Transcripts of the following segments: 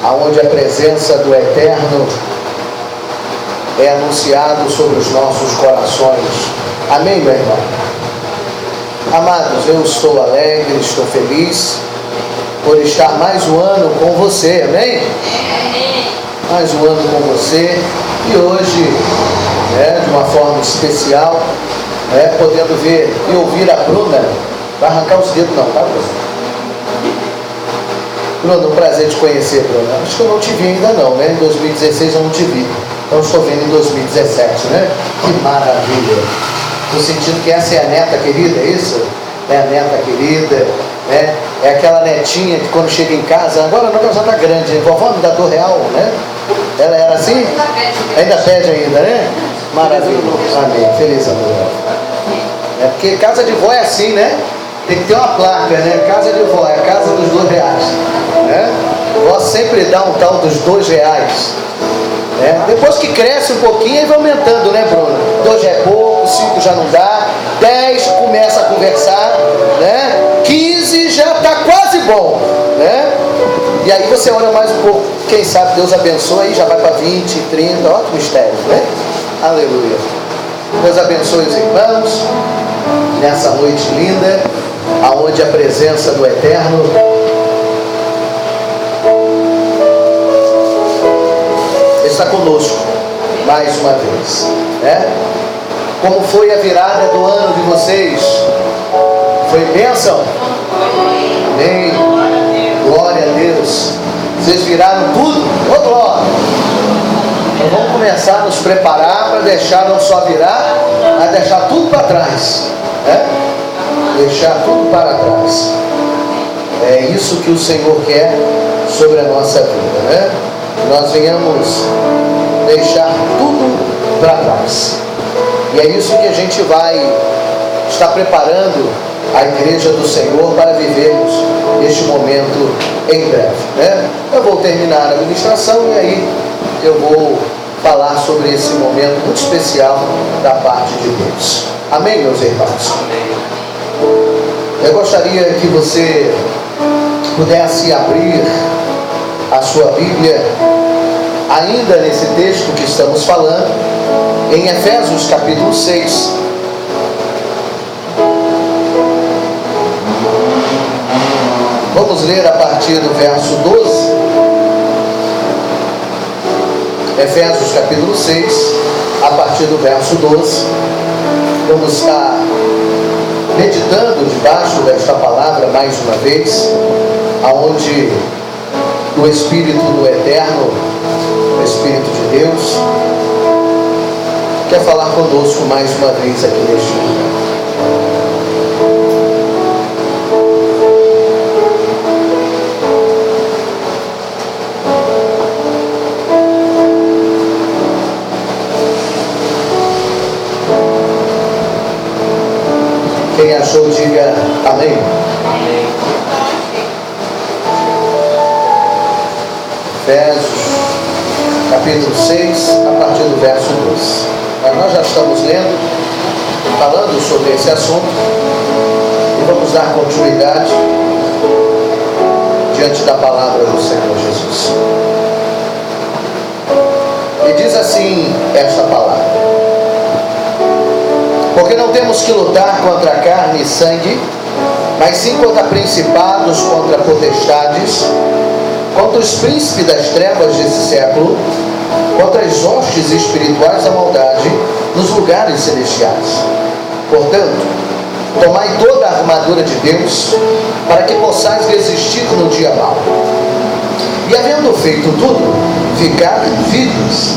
aonde a presença do Eterno é anunciado sobre os nossos corações. Amém, meu irmão? Amados, eu estou alegre, estou feliz por estar mais um ano com você, amém? Mais um ano com você, e hoje, de uma forma especial, podendo ver e ouvir a Bruna. Vai arrancar os dedos não, tá, Bruna? Um prazer te conhecer, Bruna. Acho que eu não te vi ainda não, né? Em 2016 eu não te vi, então estou vendo em 2017, né? Que maravilha! Estou sentindo que essa é a neta querida, é isso? É a neta querida, né? É aquela netinha que quando chega em casa, agora não, ela já está grande, né? Vovó me dá R$2, né? Ela era assim? Ainda pede ainda, né? Maravilhoso, amém, feliz amor. É porque casa de vó é assim, né? Tem que ter uma placa, né? Casa de vó, é a casa dos R$2, né? Vó sempre dá um tal dos R$2, né? Depois que cresce um pouquinho, aí vai aumentando, né, Bruno? 2 é pouco, 5 já não dá, 10 começa a conversar, né? 15 já está quase bom, né? E aí você ora mais um pouco, quem sabe Deus abençoa, aí já vai para 20, 30, olha que mistério, né? Aleluia. Deus abençoe os irmãos nessa noite linda, aonde a presença do Eterno está conosco mais uma vez, né? Como foi a virada do ano de vocês? Foi bênção? Amém. Glória a Deus. Vocês viraram tudo? Ô glória! Então vamos começar a nos preparar para deixar não só virar, mas deixar tudo para trás, né? Deixar tudo para trás. É isso que o Senhor quer sobre a nossa vida, né? Nós venhamos deixar tudo para trás. E é isso que a gente vai estar preparando a igreja do Senhor para vivermos este momento em breve, né? Eu vou terminar a ministração e aí eu vou falar sobre esse momento muito especial da parte de Deus. Amém, meus irmãos? Eu gostaria que você pudesse abrir a sua Bíblia ainda nesse texto que estamos falando, em Efésios capítulo 6. Vamos ler a partir do verso 12. Efésios capítulo 6, a partir do verso 12. Vamos estar meditando debaixo desta palavra mais uma vez, aonde o Espírito do Eterno, o Espírito de Deus, quer falar conosco mais uma vez aqui neste lugar. Quem achou, diga amém. Amém. Efésios capítulo 6, a partir do verso 12. Nós já estamos lendo, falando sobre esse assunto, e vamos dar continuidade diante da palavra do Senhor Jesus. E diz assim esta palavra: porque não temos que lutar contra carne e sangue, mas sim contra principados, contra potestades, contra os príncipes das trevas desse século, contra as hostes espirituais da maldade nos lugares celestiais. Portanto, tomai toda a armadura de Deus, para que possais resistir no dia mau. E havendo feito tudo, ficar firmes.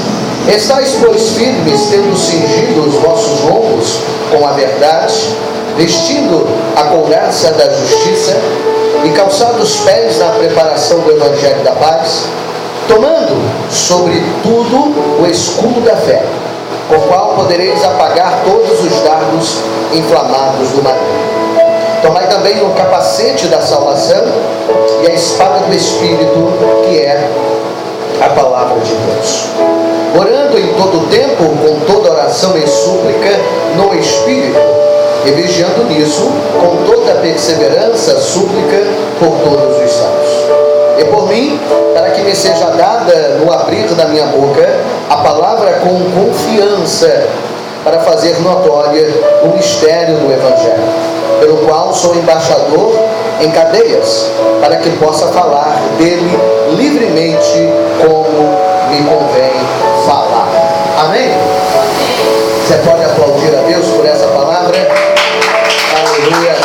Estais, pois, firmes, tendo cingido os vossos lombos com a verdade, vestindo a couraça da justiça e calçado os pés na preparação do evangelho da paz, tomando, sobretudo, o escudo da fé, com o qual podereis apagar todos os dardos inflamados do maligno. Tomai também o capacete da salvação e a espada do Espírito, que é a palavra de Deus. Orando em todo tempo, com toda oração e súplica no Espírito, e vigiando nisso, com toda perseverança, súplica por todos os santos. E por mim, para que me seja dada no abrir da minha boca a palavra com confiança, para fazer notória o mistério do Evangelho, pelo qual sou embaixador em cadeias, para que possa falar dele livremente como me convém falar. Amém? Você pode aplaudir a Deus por essa palavra? Aleluia.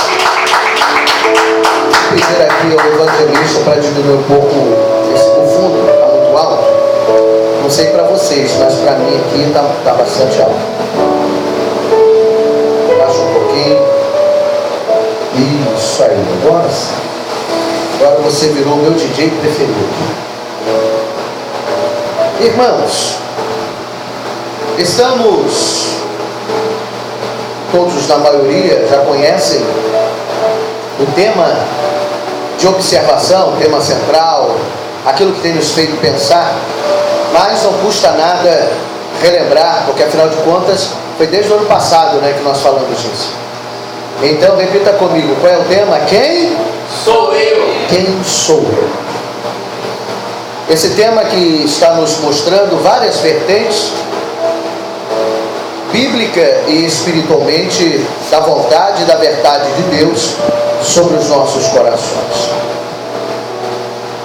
Vou pedir aqui ao evangelista para diminuir um pouco o fundo, está muito alto. Não sei para vocês, mas para mim aqui está bastante alto. Baixa um pouquinho. Isso aí. Agora você virou o meu DJ preferido. Irmãos, estamos, todos na maioria já conhecem o tema de observação, o tema central, aquilo que tem nos feito pensar, mas não custa nada relembrar, porque afinal de contas foi desde o ano passado, né, que nós falamos disso. Então repita comigo, qual é o tema? Quem sou eu? Quem sou eu? Esse tema que está nos mostrando várias vertentes bíblica e espiritualmente da vontade e da verdade de Deus sobre os nossos corações.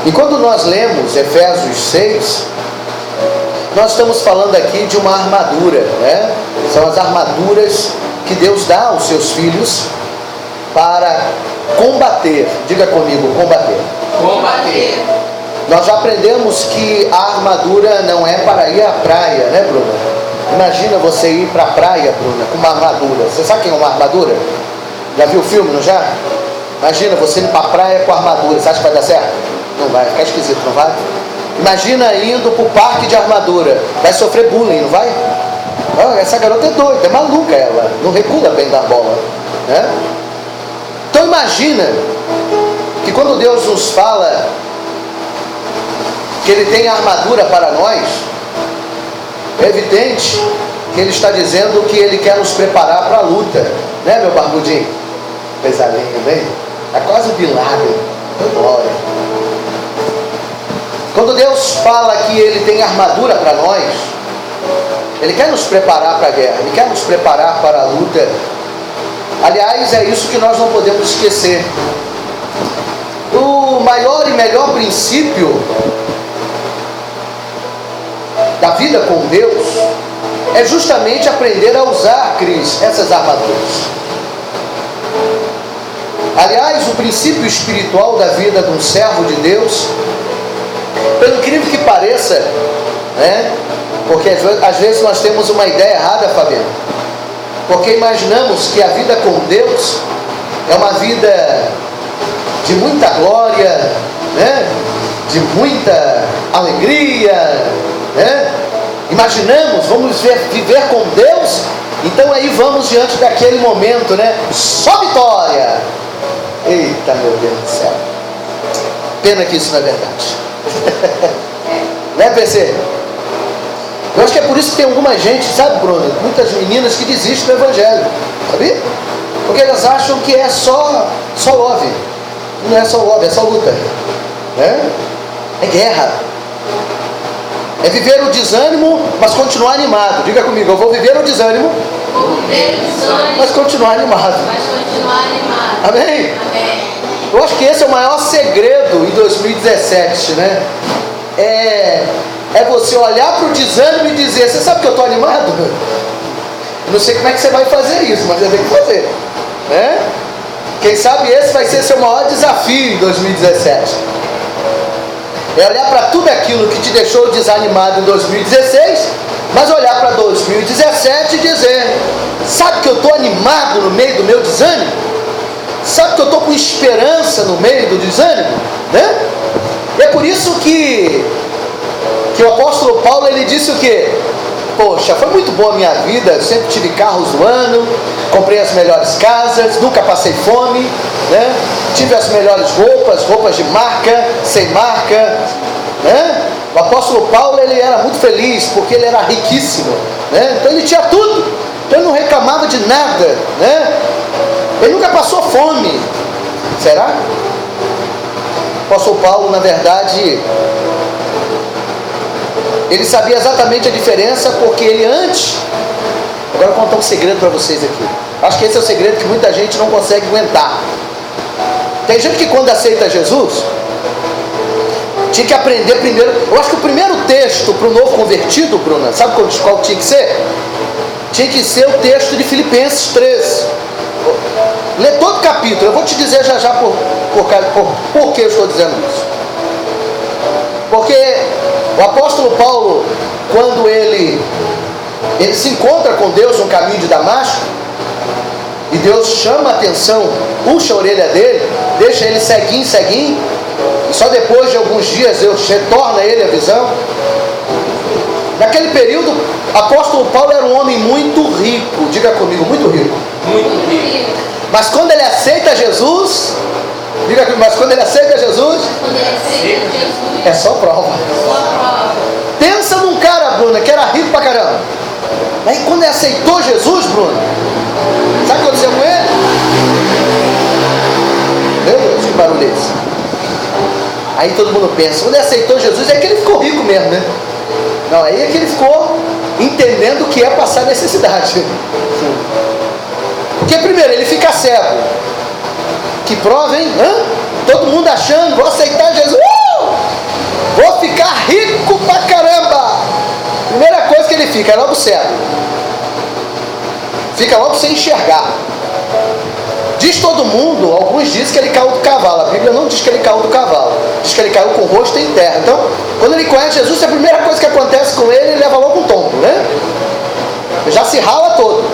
E quando nós lemos Efésios 6, nós estamos falando aqui de uma armadura, né? São as armaduras que Deus dá aos seus filhos para combater. Diga comigo, combater. Combater. Nós já aprendemos que a armadura não é para ir à praia, né, Bruna? Imagina você ir para a praia, Bruna, com uma armadura. Você sabe o que é uma armadura? Já viu o filme, não já? Imagina você ir para a praia com a armadura. Você acha que vai dar certo? Não vai, ficar esquisito, não vai? Imagina indo para o parque de armadura. Vai sofrer bullying, não vai? Oh, essa garota é doida, é maluca ela. Não recula bem da bola, né? Então imagina que quando Deus nos fala que Ele tem armadura para nós, é evidente que Ele está dizendo que Ele quer nos preparar para a luta, né, meu barbudinho? Coisa linda, hein? É quase um milagre. Glória. Quando Deus fala que Ele tem armadura para nós, Ele quer nos preparar para a guerra, Ele quer nos preparar para a luta. Aliás, é isso que nós não podemos esquecer. O maior e melhor princípio da vida com Deus é justamente aprender a usar, Cris, essas armaduras. Aliás, o princípio espiritual da vida de um servo de Deus, pelo incrível que pareça, né? Porque às vezes nós temos uma ideia errada, Fabiano, porque imaginamos que a vida com Deus é uma vida de muita glória, né? De muita alegria, né? Imaginamos, vamos viver com Deus, então aí vamos diante daquele momento, né? Só vitória! Eita, meu Deus do céu! Pena que isso não é verdade. Né, PC? Eu acho que é por isso que tem alguma gente, sabe, Bruno? Muitas meninas que desistem do Evangelho, sabia? Porque elas acham que é só love. Não é só love, é só luta, né? É guerra. É viver o desânimo, mas continuar animado. Diga comigo, eu vou viver o desânimo, mas continuar animado. Amém? Amém. Eu acho que esse é o maior segredo em 2017, né? É você olhar para o desânimo e dizer, você sabe que eu estou animado? Não sei como é que você vai fazer isso, mas você tem que fazer, né? Quem sabe esse vai ser seu maior desafio em 2017. É olhar para tudo aquilo que te deixou desanimado em 2016, mas olhar para 2017 e dizer, sabe que eu estou animado no meio do meu desânimo? Sabe que eu estou com esperança no meio do desânimo? Né? E é por isso que o apóstolo Paulo, ele disse o quê? Poxa, foi muito boa a minha vida, eu sempre tive carros do ano, comprei as melhores casas, nunca passei fome, né? Tive as melhores roupas de marca, sem marca, né? O apóstolo Paulo, ele era muito feliz, porque ele era riquíssimo, né? Então ele tinha tudo, então ele não reclamava de nada, né? Ele nunca passou fome. Será? O apóstolo Paulo, na verdade, ele sabia exatamente a diferença, porque ele antes... Agora eu vou contar um segredo para vocês aqui. Acho que esse é o segredo que muita gente não consegue aguentar. Tem gente que quando aceita Jesus, tinha que aprender primeiro... Eu acho que o primeiro texto para o novo convertido, Bruna, sabe qual tinha que ser? Tinha que ser o texto de Filipenses 3. Lê todo o capítulo. Eu vou te dizer já por que eu estou dizendo isso. Porque o apóstolo Paulo, quando ele se encontra com Deus no caminho de Damasco, e Deus chama a atenção, puxa a orelha dele, deixa ele ceguinho, e só depois de alguns dias Deus retorna a ele a visão. Naquele período, o apóstolo Paulo era um homem muito rico. Diga comigo, muito rico. Muito rico. Mas quando ele aceita Jesus, diga comigo, mas quando ele aceita Jesus, é só prova. Pensa num cara, Bruna, que era rico pra caramba. Aí quando ele aceitou Jesus, Bruna, sabe o que aconteceu com ele? Meu Deus, que barulho é esse? Aí todo mundo pensa, quando ele aceitou Jesus, é que ele ficou rico mesmo, né? Não, aí é que ele ficou entendendo o que é passar necessidade. Porque primeiro, ele fica cego. Que prova, hein? Todo mundo achando, vou aceitar Jesus. Vou ficar rico pra caramba. Primeira coisa que ele fica é logo cego. Fica logo sem enxergar. Diz todo mundo, alguns dizem que ele caiu do cavalo. A Bíblia não diz que ele caiu do cavalo. Diz que ele caiu com o rosto em terra. Então, quando ele conhece Jesus, a primeira coisa que acontece com ele, ele leva logo um tombo, né? Já se rala todo.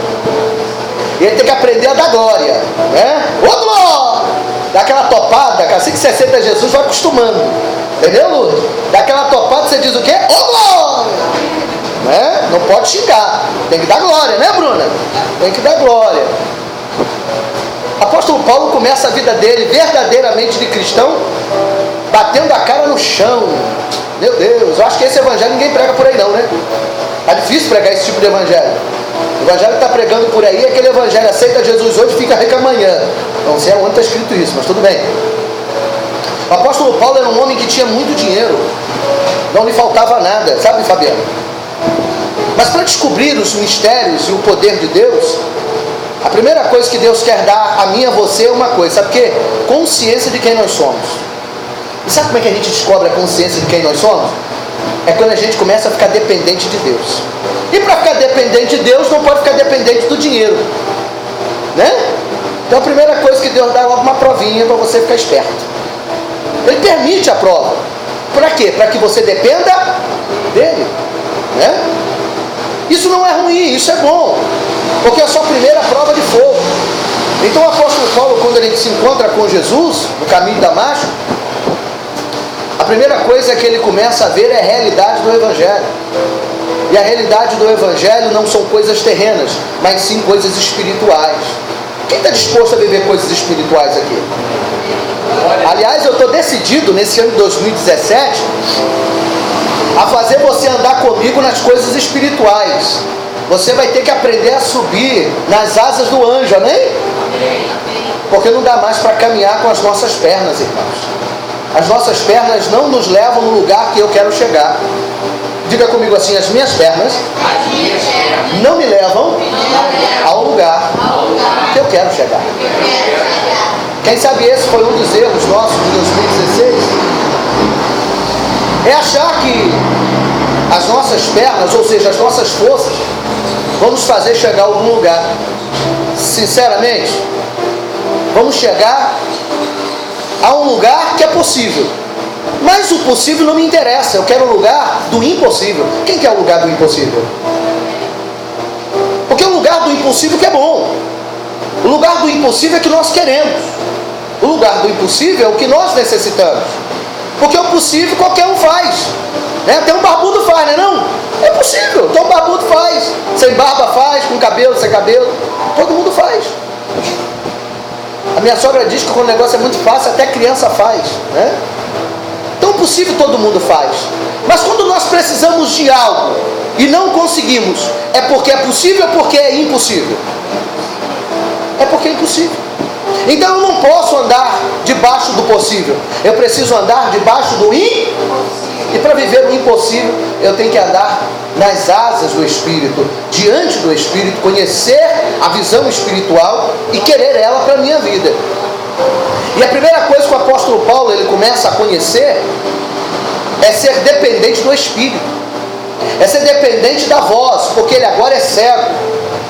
E ele tem que aprender a dar glória, né? Ô glória! Dá aquela topada, assim que você aceita Jesus, vai acostumando. Entendeu, Lourdes? Dá aquela topada, você diz o quê? Ô glória! Né? Não pode xingar. Tem que dar glória, né, Bruna? Tem que dar glória. Apóstolo Paulo começa a vida dele verdadeiramente de cristão, batendo a cara no chão. Meu Deus, eu acho que esse evangelho ninguém prega por aí não, né? Tá difícil pregar esse tipo de evangelho. O evangelho que está pregando por aí é aquele evangelho, aceita Jesus hoje e fica rico amanhã. Não sei onde está escrito isso, mas tudo bem. O apóstolo Paulo era um homem que tinha muito dinheiro, não lhe faltava nada, sabe, Fabiano? Mas para descobrir os mistérios e o poder de Deus, a primeira coisa que Deus quer dar a mim e a você é uma coisa, sabe o quê? Consciência de quem nós somos. E sabe como é que a gente descobre a consciência de quem nós somos? É quando a gente começa a ficar dependente de Deus. E para ficar dependente de Deus, não pode ficar dependente do dinheiro, né? Então a primeira coisa que Deus dá é logo uma provinha para você ficar esperto. Ele permite a prova. Para quê? Para que você dependa dele, né? Isso não é ruim, isso é bom, porque é a sua primeira prova de fogo. Então o apóstolo Paulo, quando ele se encontra com Jesus no caminho de Damasco, a primeira coisa que ele começa a ver é a realidade do Evangelho. E a realidade do Evangelho não são coisas terrenas, mas sim coisas espirituais. Quem está disposto a viver coisas espirituais aqui? Aliás, eu estou decidido nesse ano de 2017 a fazer você andar comigo nas coisas espirituais. Você vai ter que aprender a subir nas asas do anjo, amém? Porque não dá mais para caminhar com as nossas pernas, irmãos. As nossas pernas não nos levam no lugar que eu quero chegar. Diga comigo assim, as minhas pernas não me levam ao lugar que eu quero chegar. Quem sabe esse foi um dos erros nossos de 2016? É achar que as nossas pernas, ou seja, as nossas forças, vão nos fazer chegar a algum lugar. Sinceramente, vamos chegar a um lugar que é possível. Mas o possível não me interessa. Eu quero o lugar do impossível. Quem quer o lugar do impossível? Porque o lugar do impossível que é bom. O lugar do impossível é que nós queremos. O lugar do impossível é o que nós necessitamos. Porque o possível qualquer um faz, né? Até um barbudo faz, né? Não? É possível. Então um barbudo faz. Sem barba faz, com cabelo, sem cabelo. Todo mundo faz. A minha sogra diz que quando o negócio é muito fácil, até criança faz, né? Então possível todo mundo faz. Mas quando nós precisamos de algo e não conseguimos, é porque é possível ou porque é impossível? É porque é impossível. Então eu não posso andar debaixo do possível, eu preciso andar debaixo do impossível. E para viver o impossível, eu tenho que andar nas asas do Espírito, diante do Espírito, conhecer a visão espiritual e querer ela para a minha vida. E a primeira coisa que o apóstolo Paulo ele começa a conhecer é ser dependente do Espírito, é ser dependente da voz, porque ele agora é cego.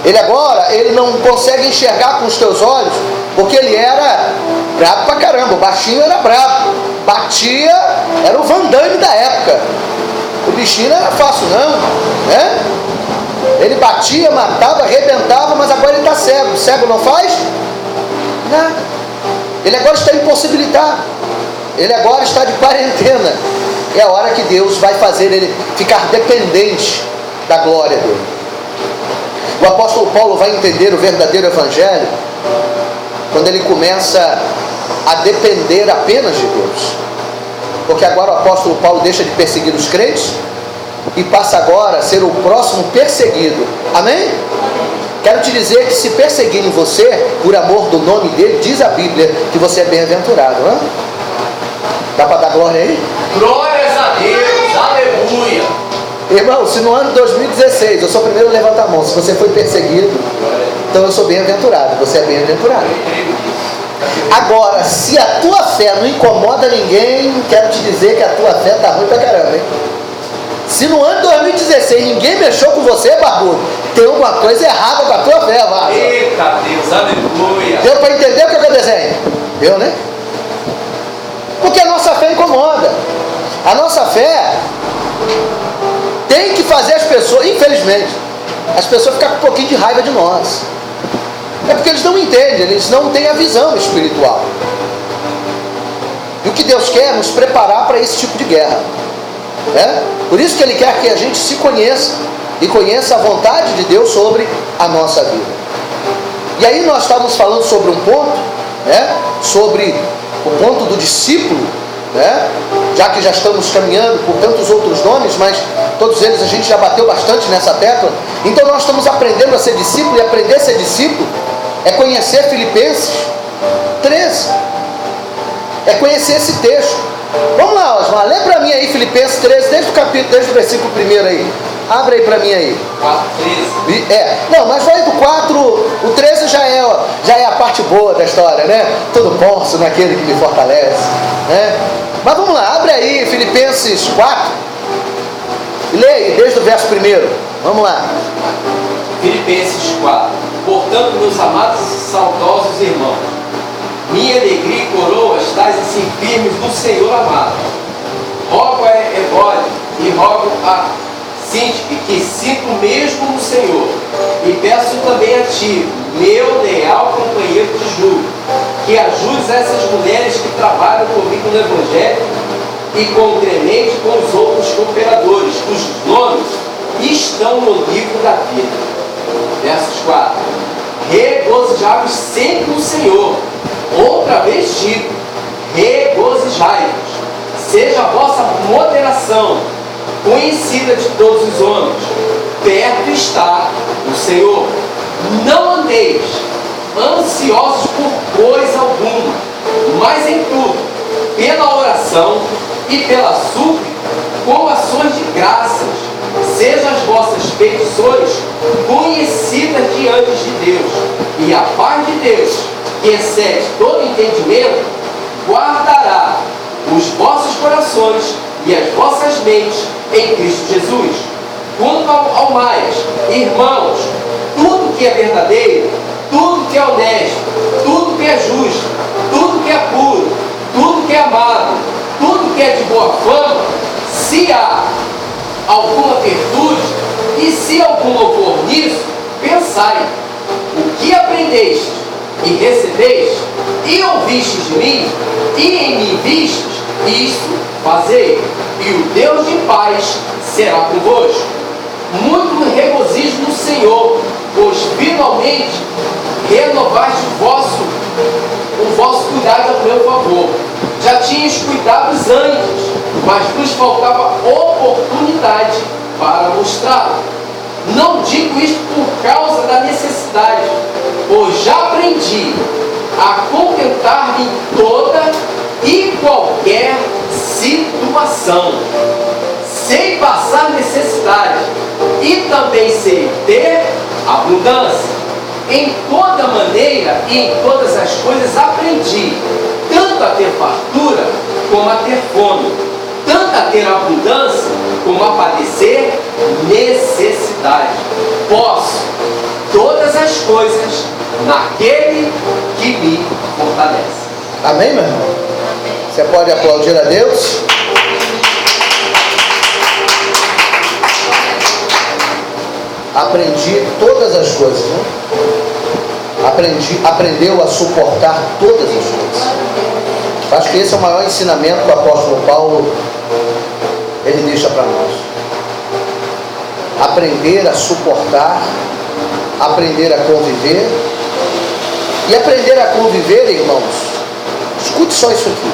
Ele não consegue enxergar com os teus olhos, porque ele era brabo pra caramba, o baixinho era brabo, batia, era o Van Damme da época, o bichinho não era fácil não, né? Ele batia, matava, arrebentava, mas agora ele está cego. Cego não faz nada. Ele agora está impossibilitado, ele agora está de quarentena. É a hora que Deus vai fazer ele ficar dependente da glória dele. O apóstolo Paulo vai entender o verdadeiro evangelho quando ele começa a depender apenas de Deus. Porque agora o apóstolo Paulo deixa de perseguir os crentes e passa agora a ser o próximo perseguido. Amém? Quero te dizer que se perseguirem você por amor do nome dele, diz a Bíblia que você é bem-aventurado, não é? Dá para dar glória aí? Glórias a Deus, aleluia. Irmão, se no ano 2016, eu sou o primeiro a levantar a mão, se você foi perseguido, então eu sou bem-aventurado, você é bem-aventurado. Agora, se a tua fé não incomoda ninguém, quero te dizer que a tua fé está ruim pra caramba, hein? Se no ano 2016 ninguém mexeu com você, barbudo, tem alguma coisa errada com a tua fé, vaza. Eita Deus, aleluia. Deu para entender o que eu desenho? Deu, né? Porque a nossa fé incomoda. A nossa fé tem que fazer as pessoas, infelizmente, as pessoas ficarem com um pouquinho de raiva de nós. É porque eles não entendem, eles não têm a visão espiritual. E o que Deus quer é nos preparar para esse tipo de guerra. É? Por isso que Ele quer que a gente se conheça e conheça a vontade de Deus sobre a nossa vida. E aí nós estávamos falando sobre um ponto, né? Sobre o ponto do discípulo, né? Já que já estamos caminhando por tantos outros nomes, mas todos eles a gente já bateu bastante nessa tecla. Então nós estamos aprendendo a ser discípulo, e aprender a ser discípulo é conhecer Filipenses 13, é conhecer esse texto. Vamos lá, Osmar, lê para mim aí Filipenses 13, desde o capítulo, desde o versículo 1 aí. Abre aí para mim aí. 13. Não, mas vai do 4, o 13 já é a parte boa da história, né? Todo posso naquele que me fortalece, né? Mas vamos lá, abre aí Filipenses 4 e lê aí, desde o verso 1. Vamos lá. Filipenses 4. Portanto, meus amados e saudosos irmãos, minha alegria e coroa estáis assim firmes no Senhor amado. Rogo a Evódia e rogo a Sintique que sinto mesmo no Senhor. E peço também a ti, meu leal companheiro de julgo, que ajudes essas mulheres que trabalham comigo no Evangelho e congremente com os outros cooperadores, cujos nomes estão no livro da vida. Versos 4. Regozijai-vos sempre no Senhor. Outra vez digo, regozijai-vos. Seja a vossa moderação conhecida de todos os homens. Perto está o Senhor. Não andeis ansiosos por coisa alguma, mas em tudo, pela oração e pela súplica, com ações de graças, sejam as vossas petições conhecidas diante de Deus, e a paz de Deus, que excede todo entendimento, guardará os vossos corações e as vossas mentes em Cristo Jesus. Quanto ao mais, irmãos, tudo que é verdadeiro, tudo que é honesto, tudo que é justo, tudo que é puro, tudo que é amável, tudo que é de boa fama, se há alguma virtude e se algum louvor nisso, pensai: o que aprendeste e recebeste e ouvistes de mim e em mim vistes, isto fazei, e o Deus de paz será convosco. Muito me regozijo no Senhor, pois finalmente renovaste o vosso cuidado a meu favor. Já tinhas cuidados antes, mas nos faltava oportunidade para mostrar. Não digo isto por causa da necessidade, pois já aprendi a contentar-me em toda e qualquer situação. Sei passar necessidade e também sei ter abundância. Em toda maneira e em todas as coisas aprendi, tanto a ter fartura como a ter fome, tanto a ter abundância como a padecer necessidade. Posso todas as coisas naquele que me fortalece. Amém, meu irmão? Você pode aplaudir a Deus? Aprendi todas as coisas, né? Aprendeu a suportar todas as coisas. Acho que esse é o maior ensinamento que o apóstolo Paulo ele deixa para nós. Aprender a suportar, aprender a conviver. E aprender a conviver, irmãos, escute só isso aqui.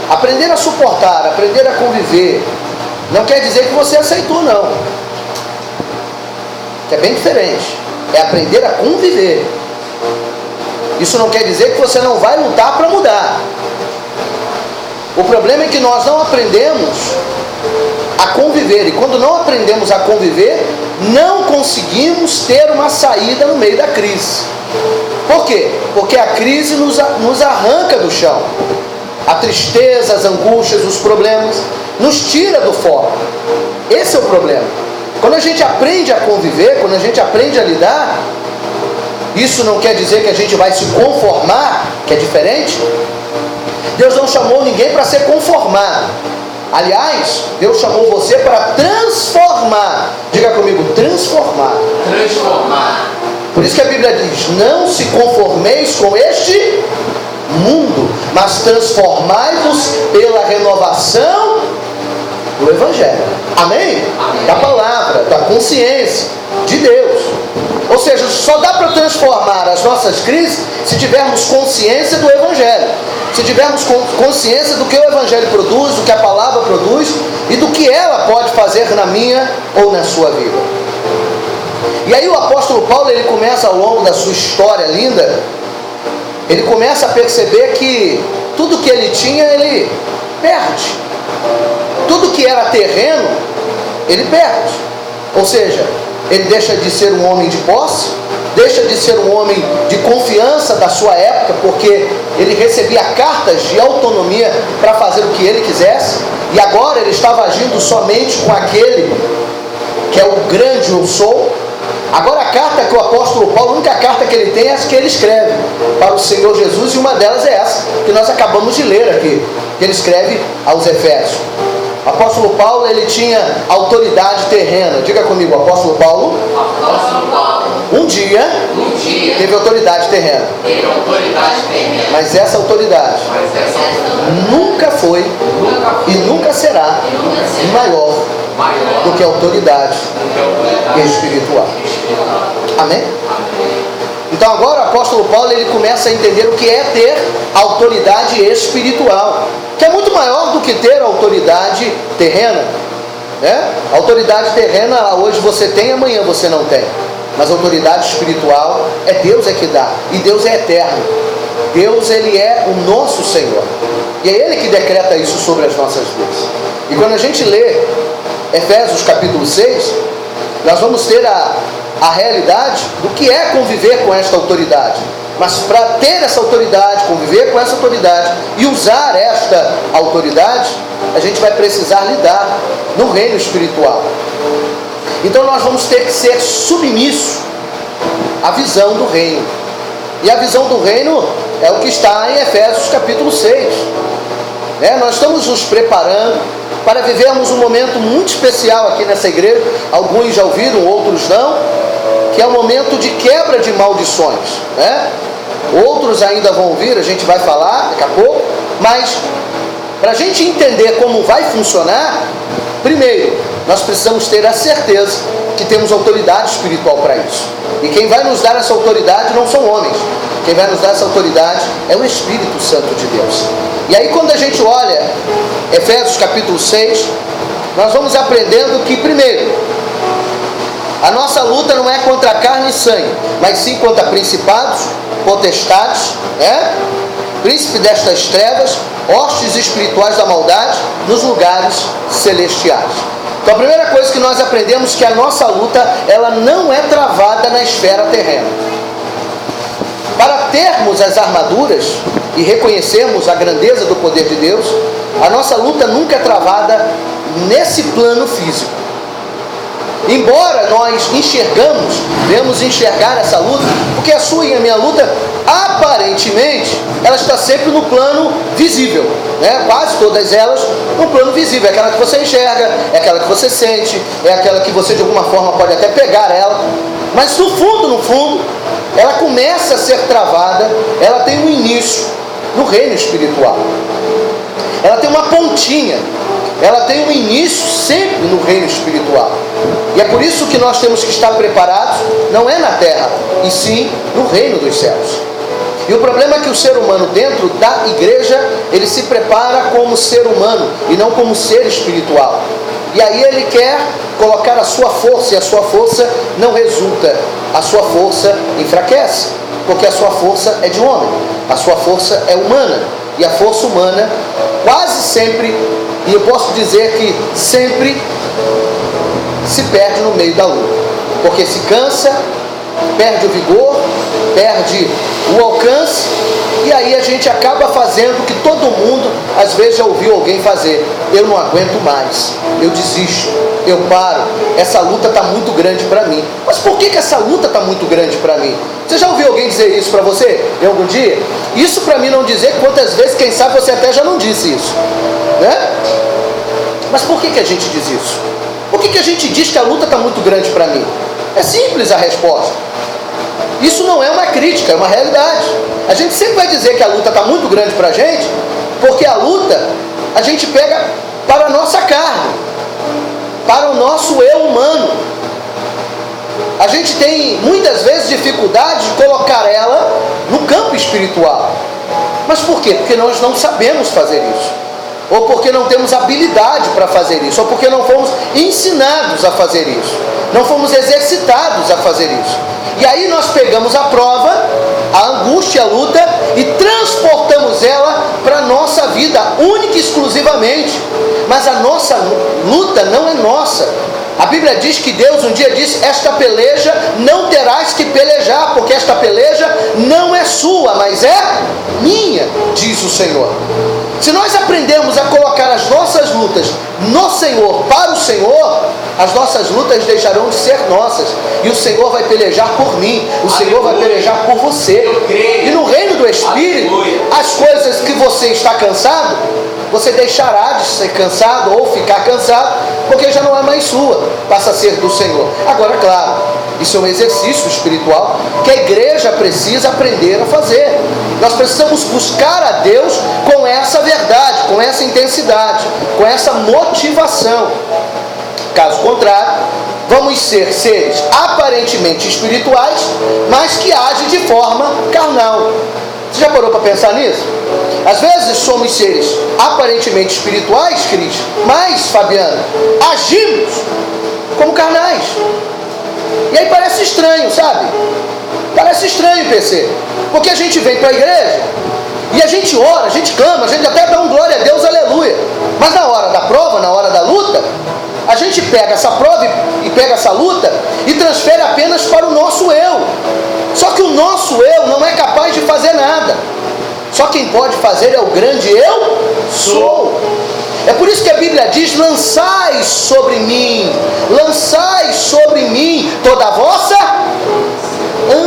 Aprender a suportar, aprender a conviver, não quer dizer que você aceitou, não. Que é bem diferente. É aprender a conviver. Isso não quer dizer que você não vai lutar para mudar. O problema é que nós não aprendemos a conviver. E quando não aprendemos a conviver, não conseguimos ter uma saída no meio da crise. Por quê? Porque a crise nos arranca do chão. A tristeza, as angústias, os problemas nos tira do foco. Esse é o problema. Quando a gente aprende a conviver, quando a gente aprende a lidar, isso não quer dizer que a gente vai se conformar, que é diferente. Deus não chamou ninguém para ser conformado. Aliás, Deus chamou você para transformar. Diga comigo, transformar. Transformar. Por isso que a Bíblia diz, não se conformeis com este mundo, mas transformai-vos pela renovação do Evangelho. Amém? Amém. Da palavra, da consciência de Deus. Ou seja, só dá para transformar as nossas crises se tivermos consciência do Evangelho. Se tivermos consciência do que o Evangelho produz, do que a palavra produz e do que ela pode fazer na minha ou na sua vida. E aí o apóstolo Paulo, ele começa ao longo da sua história linda, ele começa a perceber que tudo que ele tinha, ele perde. Tudo que era terreno, ele perde. Ou seja, ele deixa de ser um homem de posse, deixa de ser um homem de confiança da sua época, porque ele recebia cartas de autonomia para fazer o que ele quisesse, e agora ele estava agindo somente com aquele que é o grande eu sou. Agora a carta que o apóstolo Paulo, a única carta que ele tem é essa que ele escreve para o Senhor Jesus, e uma delas é essa que nós acabamos de ler aqui, que ele escreve aos Efésios. O apóstolo Paulo, ele tinha autoridade terrena. Diga comigo, o apóstolo Paulo, um dia teve autoridade terrena. Mas essa autoridade nunca foi e nunca será maior do que a autoridade espiritual. Amém? Então agora o apóstolo Paulo, ele começa a entender o que é ter autoridade espiritual, que é muito maior do que ter autoridade terrena, né? A autoridade terrena hoje você tem, amanhã você não tem. Mas a autoridade espiritual é Deus é que dá, e Deus é eterno. Deus, ele é o nosso Senhor, e é Ele que decreta isso sobre as nossas vidas. E quando a gente lê Efésios capítulo 6, nós vamos ter a realidade do que é conviver com esta autoridade. Mas para ter essa autoridade, conviver com essa autoridade e usar esta autoridade, a gente vai precisar lidar no reino espiritual. Então nós vamos ter que ser submissos à visão do reino. E a visão do reino é o que está em Efésios capítulo 6. Nós estamos nos preparando para vivermos um momento muito especial aqui nessa igreja. Alguns já ouviram, outros não, que é o momento de quebra de maldições, né? Outros ainda vão ouvir, a gente vai falar daqui a pouco. Mas para a gente entender como vai funcionar, primeiro nós precisamos ter a certeza que temos autoridade espiritual para isso. E quem vai nos dar essa autoridade não são homens. Quem vai nos dar essa autoridade é o Espírito Santo de Deus. E aí quando a gente olha Efésios capítulo 6, nós vamos aprendendo que, primeiro, a nossa luta não é contra carne e sangue, mas sim contra principados, potestades, príncipe destas trevas, hostes espirituais da maldade nos lugares celestiais. Então a primeira coisa que nós aprendemos é que a nossa luta, ela não é travada na esfera terrena. Para termos as armaduras e reconhecermos a grandeza do poder de Deus, a nossa luta nunca é travada nesse plano físico. Embora nós devemos enxergar essa luta, porque a sua e a minha luta, aparentemente, ela está sempre no plano visível, quase todas elas no plano visível, é aquela que você enxerga, é aquela que você sente, é aquela que você de alguma forma pode até pegar ela, mas no fundo, ela começa a ser travada, ela tem um início no reino espiritual, ela tem uma pontinha, ela tem um início sempre no reino espiritual. E é por isso que nós temos que estar preparados, não é na terra, e sim no reino dos céus. E o problema é que o ser humano dentro da igreja, ele se prepara como ser humano e não como ser espiritual. E aí ele quer colocar a sua força, e a sua força não resulta, a sua força enfraquece, porque a sua força é de homem, a sua força é humana. E a força humana quase sempre, e eu posso dizer que sempre, se perde no meio da luta, porque se cansa, perde o vigor, perde o alcance, e aí a gente acaba fazendo o que todo mundo às vezes já ouviu alguém fazer: eu não aguento mais, eu desisto, eu paro, essa luta está muito grande para mim. Mas por que essa luta está muito grande para mim? Você já ouviu alguém dizer isso para você em algum dia? Isso para mim não dizer quantas vezes, quem sabe você até já não disse isso, Mas por que a gente diz isso? Por que a gente diz que a luta está muito grande para mim? É simples a resposta. Isso não é uma crítica, é uma realidade. A gente sempre vai dizer que a luta está muito grande para a gente, porque a luta a gente pega para a nossa carne, para o nosso eu humano. A gente tem muitas vezes dificuldade de colocar ela no campo espiritual. Mas por quê? Porque nós não sabemos fazer isso, ou porque não temos habilidade para fazer isso, ou porque não fomos ensinados a fazer isso, não fomos exercitados a fazer isso. E aí nós pegamos a prova, a angústia, a luta, e transportamos ela para a nossa vida, única e exclusivamente. Mas a nossa luta não é nossa. A Bíblia diz que Deus um dia disse: esta peleja não terás que pelejar, porque esta peleja não é sua, mas é minha, diz o Senhor. Se nós aprendermos a colocar as nossas lutas no Senhor, para o Senhor, as nossas lutas deixarão de ser nossas, e o Senhor vai pelejar por mim, o Senhor vai pelejar por você. E no reino do Espírito, as coisas que você está cansado, você deixará de ser cansado ou ficar cansado, porque já não é mais sua, passa a ser do Senhor. Agora, claro, isso é um exercício espiritual que a igreja precisa aprender a fazer. Nós precisamos buscar a Deus com essa verdade, com essa intensidade, com essa motivação. Caso contrário, vamos ser seres aparentemente espirituais, mas que agem de forma carnal. Você já parou para pensar nisso? Às vezes somos seres aparentemente espirituais, Cris, mas, Fabiano, agimos como carnais. E aí parece estranho, sabe? Parece estranho, PC. Porque a gente vem para a igreja e a gente ora, a gente clama, a gente até dá um glória a Deus, aleluia. Mas na hora da prova, na hora da luta, a gente pega essa prova e pega essa luta e transfere apenas para o nosso eu. Só que o nosso eu não é capaz de fazer nada. Só quem pode fazer é o grande eu sou. É por isso que a Bíblia diz: lançai sobre mim toda a vossa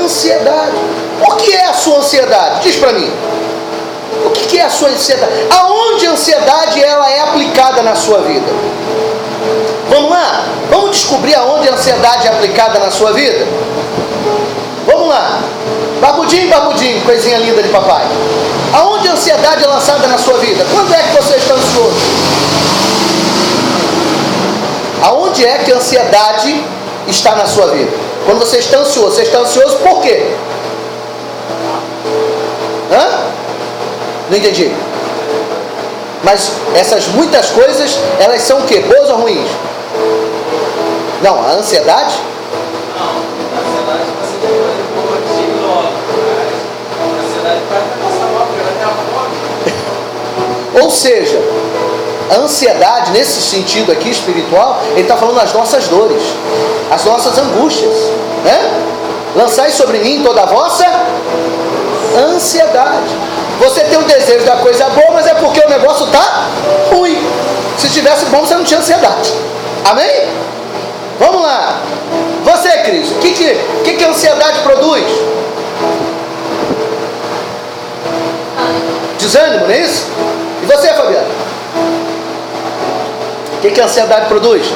ansiedade. O que é a sua ansiedade? Diz para mim. O que é a sua ansiedade? Aonde a ansiedade ela é aplicada na sua vida? Vamos lá? Vamos descobrir aonde a ansiedade é aplicada na sua vida? Vamos lá. Babudinho, coisinha linda de papai. Aonde a ansiedade é lançada na sua vida? Quando é que você está ansioso? Aonde é que a ansiedade está na sua vida? Quando você está ansioso por quê? Não entendi. Mas essas muitas coisas, elas são o quê? Boas ou ruins? Não, a ansiedade? Não, a ansiedade você tem que fazer um pouco de logo. Ou seja, a ansiedade, nesse sentido aqui espiritual, ele está falando das nossas dores, as nossas angústias, né? Lançai sobre mim toda a vossa ansiedade. Você tem o desejo da coisa boa, mas é porque o negócio está ruim. Se estivesse bom, você não tinha ansiedade. Amém? Vamos lá. Você, Cris, o que a ansiedade produz? Desânimo, não é isso? E você, Fabiana? O que a ansiedade produz?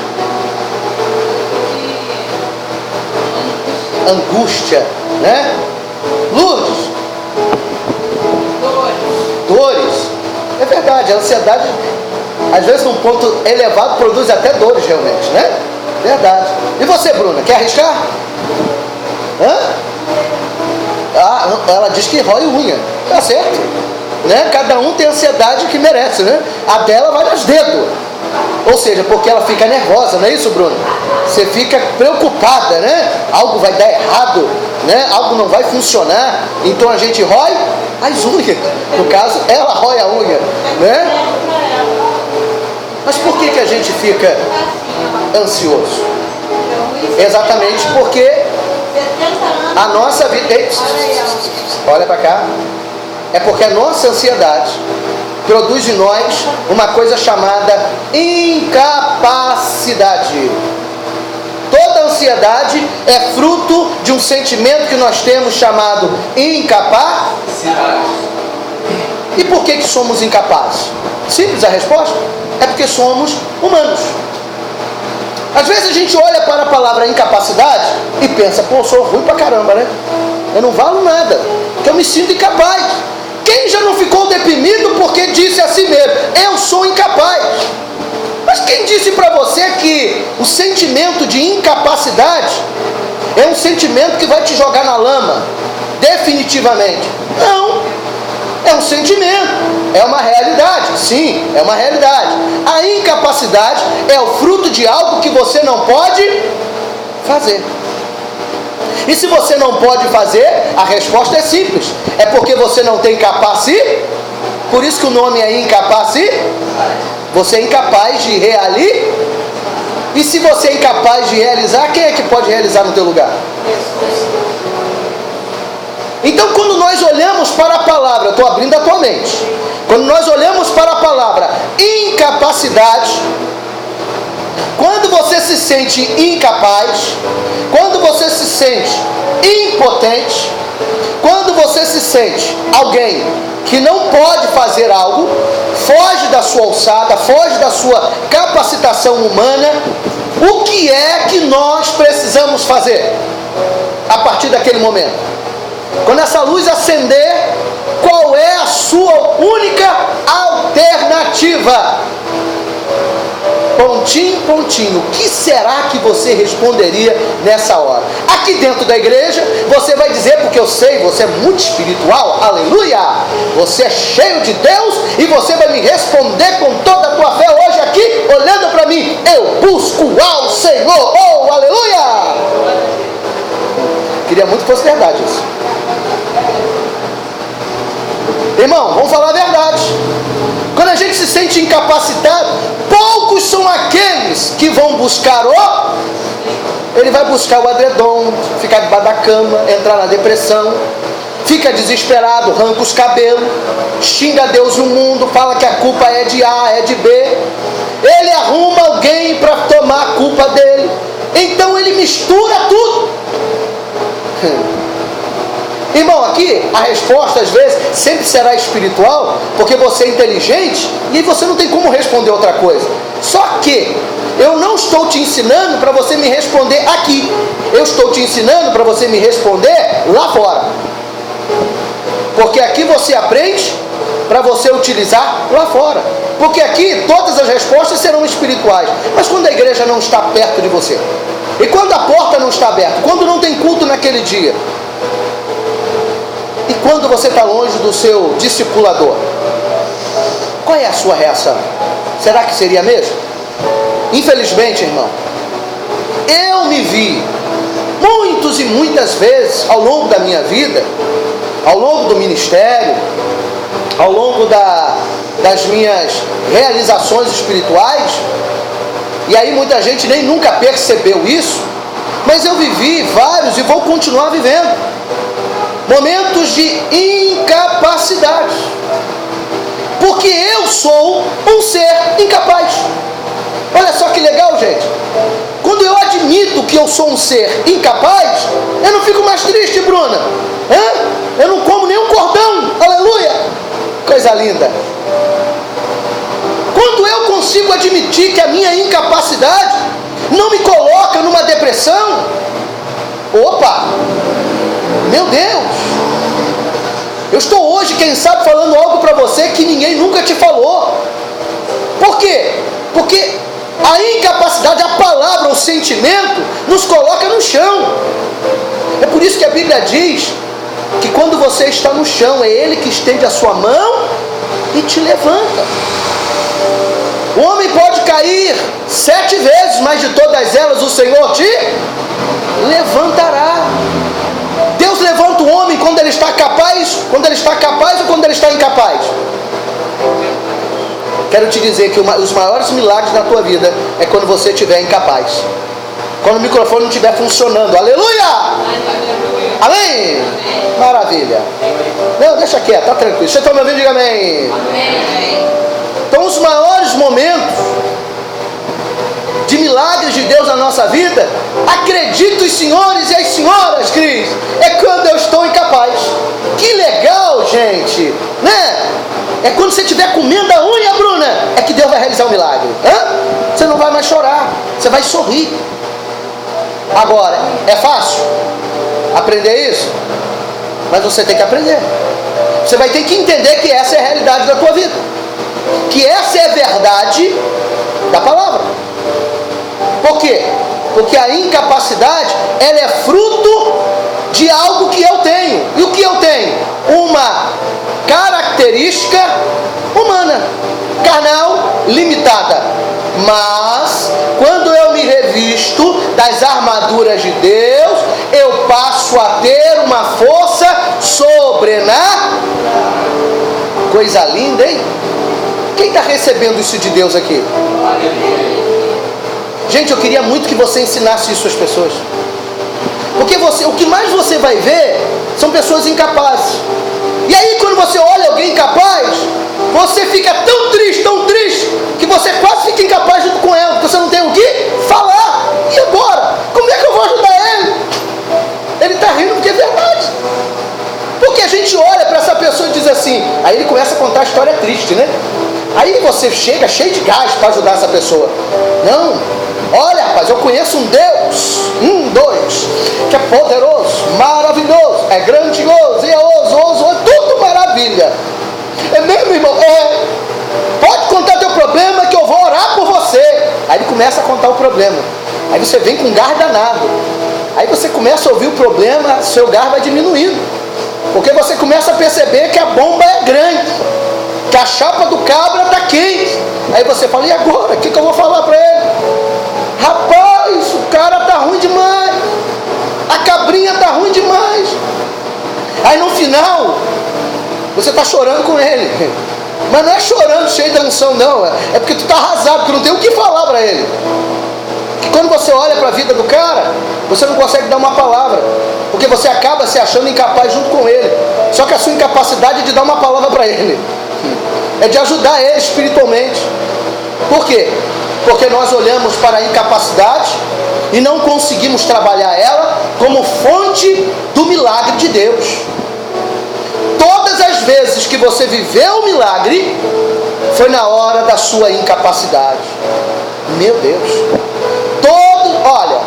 Angústia, né? Lourdes? Dores. É verdade, a ansiedade, às vezes num ponto elevado, produz até dores realmente, né? Verdade. E você, Bruna, quer arriscar? Hã? Ah, ela diz que rói unha. Tá certo, né? Cada um tem a ansiedade que merece, né? A dela vai nos dedos. Ou seja, porque ela fica nervosa, não é isso, Bruno? Você fica preocupada, né? Algo vai dar errado, né? Algo não vai funcionar. Então a gente rói as unhas. No caso, ela rói a unha, né? Mas por que a gente fica ansioso? Exatamente porque a nossa vida... Ei, olha para cá. É porque a nossa ansiedade produz em nós uma coisa chamada incapacidade. Toda ansiedade é fruto de um sentimento que nós temos chamado incapacidade. E por que somos incapazes? Simples a resposta. É porque somos humanos. Às vezes a gente olha para a palavra incapacidade e pensa, pô, eu sou ruim pra caramba, né? Eu não valo nada, porque eu me sinto incapaz. Quem já não ficou deprimido porque disse a si mesmo, eu sou incapaz? Mas quem disse para você que o sentimento de incapacidade é um sentimento que vai te jogar na lama, definitivamente? Não, é um sentimento, é uma realidade, sim, é uma realidade. A incapacidade é o fruto de algo que você não pode fazer. E se você não pode fazer, a resposta é simples. É porque você não tem capacidade. Por isso que o nome é incapacidade. Você é incapaz de realizar. E se você é incapaz de realizar, quem é que pode realizar no teu lugar? Então quando nós olhamos para a palavra, eu estou abrindo a tua mente. Quando nós olhamos para a palavra incapacidade, quando você se sente incapaz, quando você se sente impotente, quando você se sente alguém que não pode fazer algo, foge da sua alçada, foge da sua capacitação humana, o que é que nós precisamos fazer a partir daquele momento? Quando essa luz acender, qual é a sua única alternativa? Pontinho, pontinho, o que será que você responderia nessa hora? Aqui dentro da igreja, você vai dizer, porque eu sei, você é muito espiritual, aleluia! Você é cheio de Deus e você vai me responder com toda a tua fé hoje aqui, olhando para mim, eu busco ao Senhor, oh, aleluia! Queria muito que fosse verdade isso. Irmão, vamos falar a verdade. Quando a gente se sente incapacitado, poucos são aqueles que vão buscar ele vai buscar o edredom, ficar debaixo da cama, entrar na depressão, fica desesperado, arranca os cabelos, xinga Deus no mundo, fala que a culpa é de A, é de B. Ele arruma alguém para tomar a culpa dele. Então ele mistura tudo. Irmão, aqui a resposta às vezes sempre será espiritual, porque você é inteligente e você não tem como responder outra coisa. Só que eu não estou te ensinando para você me responder aqui, eu estou te ensinando para você me responder lá fora, porque aqui você aprende para você utilizar lá fora, porque aqui todas as respostas serão espirituais. Mas quando a igreja não está perto de você, e quando a porta não está aberta, quando não tem culto naquele dia, e quando você está longe do seu discipulador, qual é a sua reação? Será que seria mesmo? Infelizmente, irmão, eu me vi muitas e muitas vezes ao longo da minha vida, ao longo do ministério, ao longo das minhas realizações espirituais, e aí muita gente nem nunca percebeu isso, mas eu vivi vários e vou continuar vivendo momentos de incapacidade, porque eu sou um ser incapaz. Olha só que legal, gente. Quando eu admito que eu sou um ser incapaz, eu não fico mais triste, Bruna. Eu não como nenhum cordão, aleluia, coisa linda. Quando eu consigo admitir que a minha incapacidade não me coloca numa depressão, opa, meu Deus, eu estou hoje, quem sabe, falando algo para você que ninguém nunca te falou. Por quê? Porque a incapacidade, a palavra, o sentimento nos coloca no chão. É por isso que a Bíblia diz que quando você está no chão, é Ele que estende a sua mão e te levanta. O homem pode cair 7 vezes, mas de todas elas o Senhor te levantará. Deus levanta o homem quando ele está capaz, ou quando ele está incapaz? Quero te dizer que os maiores milagres na tua vida é quando você estiver incapaz. Quando o microfone não estiver funcionando. Aleluia! Amém? Maravilha. Não, deixa quieto, tá tranquilo. Você está me ouvindo? Diga amém. Então os maiores momentos de milagres de Deus na nossa vida, acredito os senhores e as senhoras, Cris, é quando eu estou incapaz. Que legal, gente, né? É quando você estiver comendo a unha, Bruna, é que Deus vai realizar um milagre. Você não vai mais chorar, você vai sorrir. Agora, é fácil aprender isso? Mas você tem que aprender. Você vai ter que entender que essa é a realidade da tua vida, que essa é a verdade da palavra. Por quê? Porque a incapacidade, ela é fruto de algo que eu tenho. E o que eu tenho? Uma característica humana, carnal, limitada. Mas quando eu me revisto das armaduras de Deus, eu passo a ter uma força sobrenatural. Coisa linda, hein? Quem está recebendo isso de Deus aqui? Gente, eu queria muito que você ensinasse isso às pessoas. Porque o que mais você vai ver são pessoas incapazes. E aí quando você olha alguém incapaz, você fica tão triste, que você quase fica incapaz junto com ela, porque você não tem o que falar. E agora? Como é que eu vou ajudar ele? Ele está rindo porque é verdade. Porque a gente olha para essa pessoa e diz assim, aí ele começa a contar a história triste, né? Aí você chega cheio de gás para ajudar essa pessoa. Não, olha rapaz, eu conheço um Deus, que é poderoso, maravilhoso, é grandioso, é oso, é tudo maravilha. É mesmo, irmão? Pode contar teu problema que eu vou orar por você. Aí ele começa a contar o problema. Aí você vem com gás danado. Aí você começa a ouvir o problema, seu gás vai diminuindo. Porque você começa a perceber que a bomba é grande, que a chapa do cabra está quente. Aí você fala, e agora? O que eu vou falar para ele? Rapaz, o cara está ruim demais. A cabrinha está ruim demais. Aí no final, você está chorando com ele. Mas não é chorando cheio de unção, não. É porque tu está arrasado, porque não tem o que falar para ele. Que quando você olha para a vida do cara, você não consegue dar uma palavra, porque você acaba se achando incapaz junto com ele. Só que a sua incapacidade é de dar uma palavra para ele, é de ajudar ele espiritualmente. Por quê? Porque nós olhamos para a incapacidade e não conseguimos trabalhar ela como fonte do milagre de Deus. Todas as vezes que você viveu o milagre, foi na hora da sua incapacidade. Meu Deus. Olha,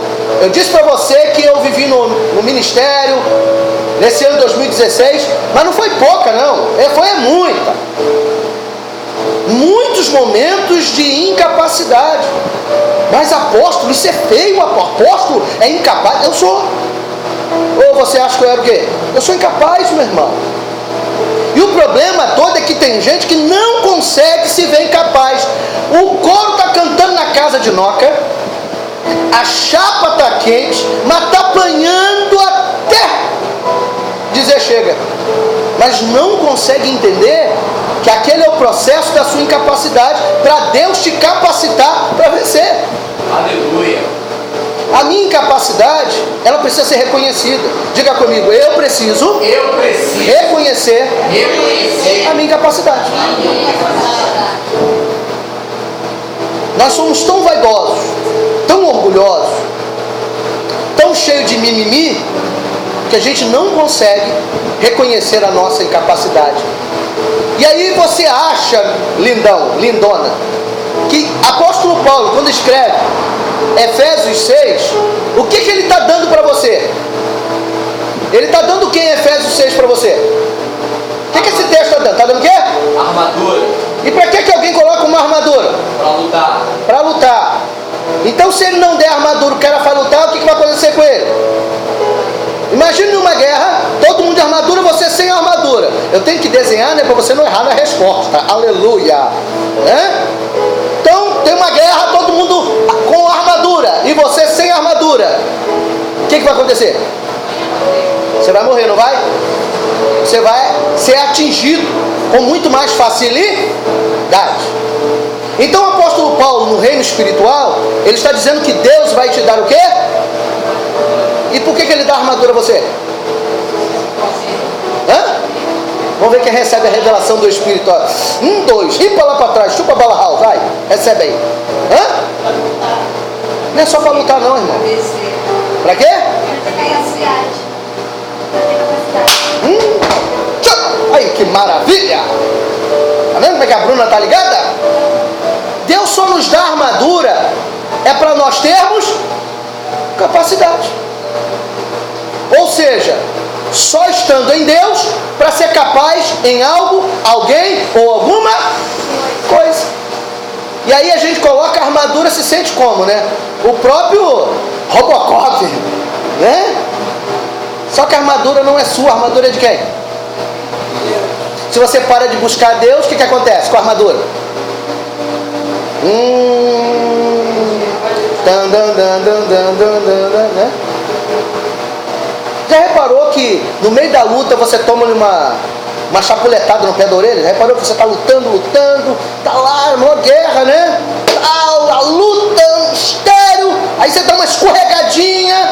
eu disse para você que eu vivi no ministério nesse ano 2016, mas não foi pouca não, foi muita. Muitos momentos de incapacidade. Mas apóstolo, isso é feio, apóstolo é incapaz. Eu sou. Ou você acha que eu era o quê? Eu sou incapaz, meu irmão. E o problema todo é que tem gente que não consegue se ver incapaz. O coro está cantando na casa de Noca, a chapa está quente, mas está apanhando até dizer chega. Mas não consegue entender que aquele é o processo da sua incapacidade para Deus te capacitar para vencer. Aleluia. A minha incapacidade, ela precisa ser reconhecida. Diga comigo, eu preciso reconhecer a minha incapacidade. Nós somos tão vaidosos, tão orgulhosos, tão cheios de mimimi, que a gente não consegue reconhecer a nossa incapacidade. E aí você acha, lindão, lindona, que apóstolo Paulo, quando escreve Efésios 6, o que ele está dando para você? Ele está dando o que em Efésios 6 para você? O que esse texto está dando? Está dando o quê? Armadura. E para que alguém coloca uma armadura? Para lutar. Para lutar. Então se ele não der armadura, o cara vai lutar, o que vai acontecer com ele? Imagine numa guerra, todo mundo de armadura, você sem armadura. Eu tenho que desenhar, né, para você não errar na resposta. Aleluia. Então tem uma guerra, todo mundo com armadura e você sem armadura. O que vai acontecer? Você vai morrer, não vai? Você vai ser atingido com muito mais facilidade. Então o apóstolo Paulo, no reino espiritual, ele está dizendo que Deus vai te dar o quê? E por que ele dá armadura a você? Vamos ver quem recebe a revelação do Espírito. 1, 2, ripa lá para trás, chupa a bala house, vai, recebe aí. Não é só para lutar não, irmão. Para quê? Aí, que maravilha! Tá vendo como é que a Bruna tá ligada? Deus só nos dá armadura é para nós termos capacidade. Ou seja, só estando em Deus para ser capaz em algo, alguém ou alguma coisa. E aí a gente coloca a armadura, se sente como, né? O próprio Robocop, né? Só que a armadura não é sua, a armadura é de quem? Se você para de buscar Deus, o que acontece com a armadura? Né? Já reparou que no meio da luta você toma uma chapuletada no pé da orelha? Já reparou que você está lutando, tá lá, uma guerra, né? A luta, mistério, aí você dá uma escorregadinha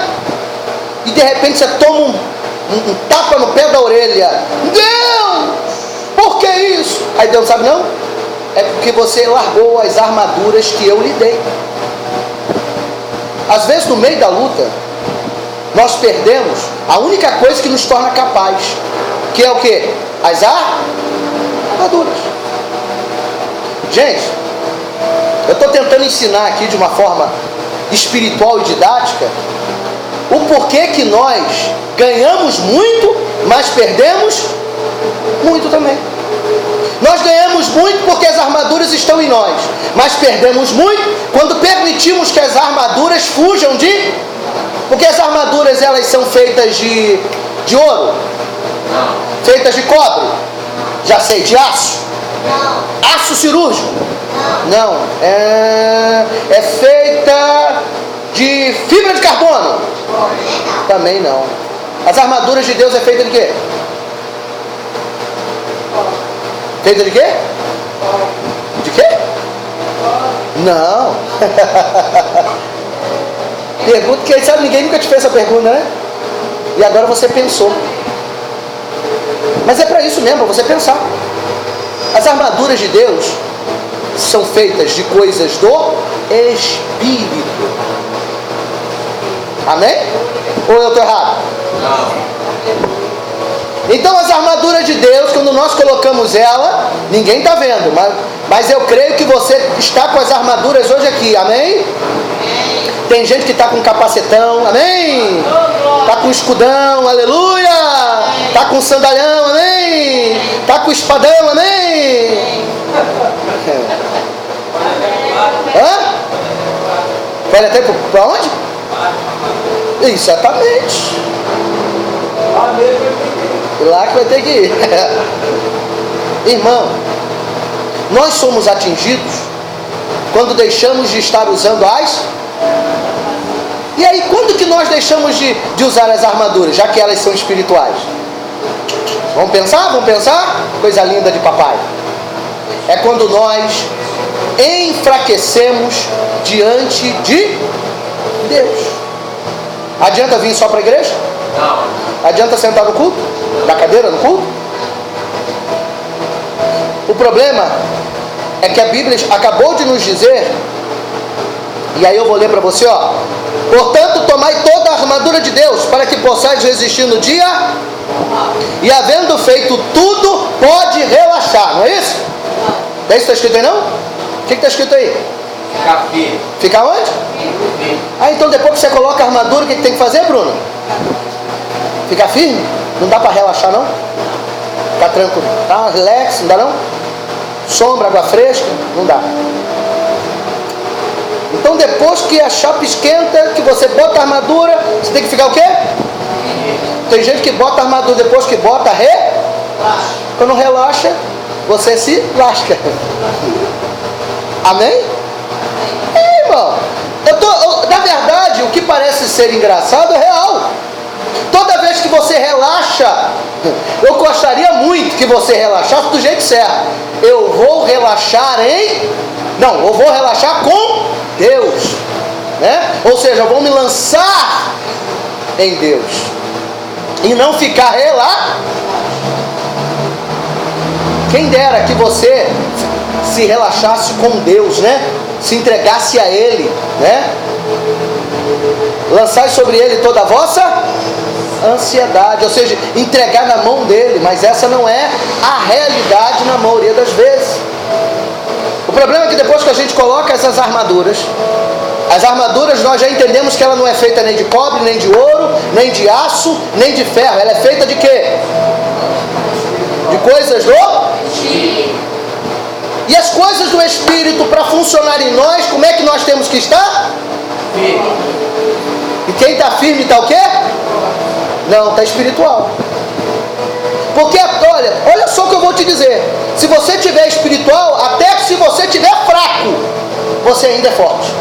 e de repente você toma um tapa no pé da orelha. Deus, por que isso? Aí Deus sabe não? É porque você largou as armaduras que eu lhe dei. Às vezes no meio da luta nós perdemos a única coisa que nos torna capaz, que é o que? As armaduras. Gente, eu estou tentando ensinar aqui de uma forma espiritual e didática o porquê que nós ganhamos muito, mas perdemos muito também. Nós ganhamos muito porque as armaduras estão em nós, mas perdemos muito quando permitimos que as armaduras fujam de... Porque as armaduras, elas são feitas de ouro? Não. Feitas de cobre? Já sei, de aço? Não. Aço cirúrgico? Não. Não. É feita de fibra de carbono? Não. Também não. As armaduras de Deus é feita de quê? Feita de quê? De quê? Não. Pergunta que sabe, ninguém nunca te fez essa pergunta, né? E agora você pensou. Mas é para isso mesmo, para você pensar. As armaduras de Deus são feitas de coisas do Espírito. Amém? Ou eu estou errado? Não. Então as armaduras de Deus, quando nós colocamos ela, ninguém está vendo, mas eu creio que você está com as armaduras hoje aqui, amém? Tem gente que está com capacetão, amém? Está com escudão, aleluia! Está com sandalhão, amém? Está com espadão, amém? Vai até para onde? Exatamente. Lá que vai ter que ir. Irmão, nós somos atingidos quando deixamos de estar usando as... E aí, quando que nós deixamos de usar as armaduras, já que elas são espirituais? Vamos pensar? Vamos pensar? Coisa linda de papai. é quando nós enfraquecemos diante de Deus. Adianta vir só para a igreja? Não. Adianta sentar no culto? Na cadeira no culto? O problema é que a Bíblia acabou de nos dizer, e aí eu vou ler para você, ó. Portanto, tomai toda a armadura de Deus, para que possais resistir no dia, e havendo feito tudo, pode relaxar, não é isso? É isso que está escrito aí, não? O que está escrito aí? Ficar firme. Ficar onde? Firme. Então depois que você coloca a armadura, o que tem que fazer, Bruno? Ficar firme? Não dá para relaxar, não? Ficar tranquilo, tá? Relax, não dá não? Sombra, água fresca, não dá. Então depois que a chapa esquenta, que você bota a armadura, você tem que ficar o quê? Tem gente que bota a armadura, depois que bota, relaxa. Quando relaxa, você se lasca. Amém? Irmão, na verdade, o que parece ser engraçado é real. Toda vez que você relaxa, eu gostaria muito que você relaxasse do jeito certo. Eu vou relaxar eu vou relaxar com Deus, né? Ou seja, eu vou me lançar em Deus e não ficar Quem dera que você se relaxasse com Deus, né? Se entregasse a Ele, né? Lançai sobre Ele toda a vossa ansiedade, ou seja, entregar na mão dele, mas essa não é a realidade na maioria das vezes. O problema é que depois que a gente coloca essas armaduras, as armaduras nós já entendemos que ela não é feita nem de cobre, nem de ouro, nem de aço, nem de ferro. Ela é feita de quê? De coisas do Espírito. E as coisas do Espírito, para funcionar em nós, como é que nós temos que estar? Firme. E quem está firme está o quê? Não, está espiritual. Porque, olha só o que eu vou te dizer. Se você tiver espiritual, até se você tiver fraco, você ainda é forte.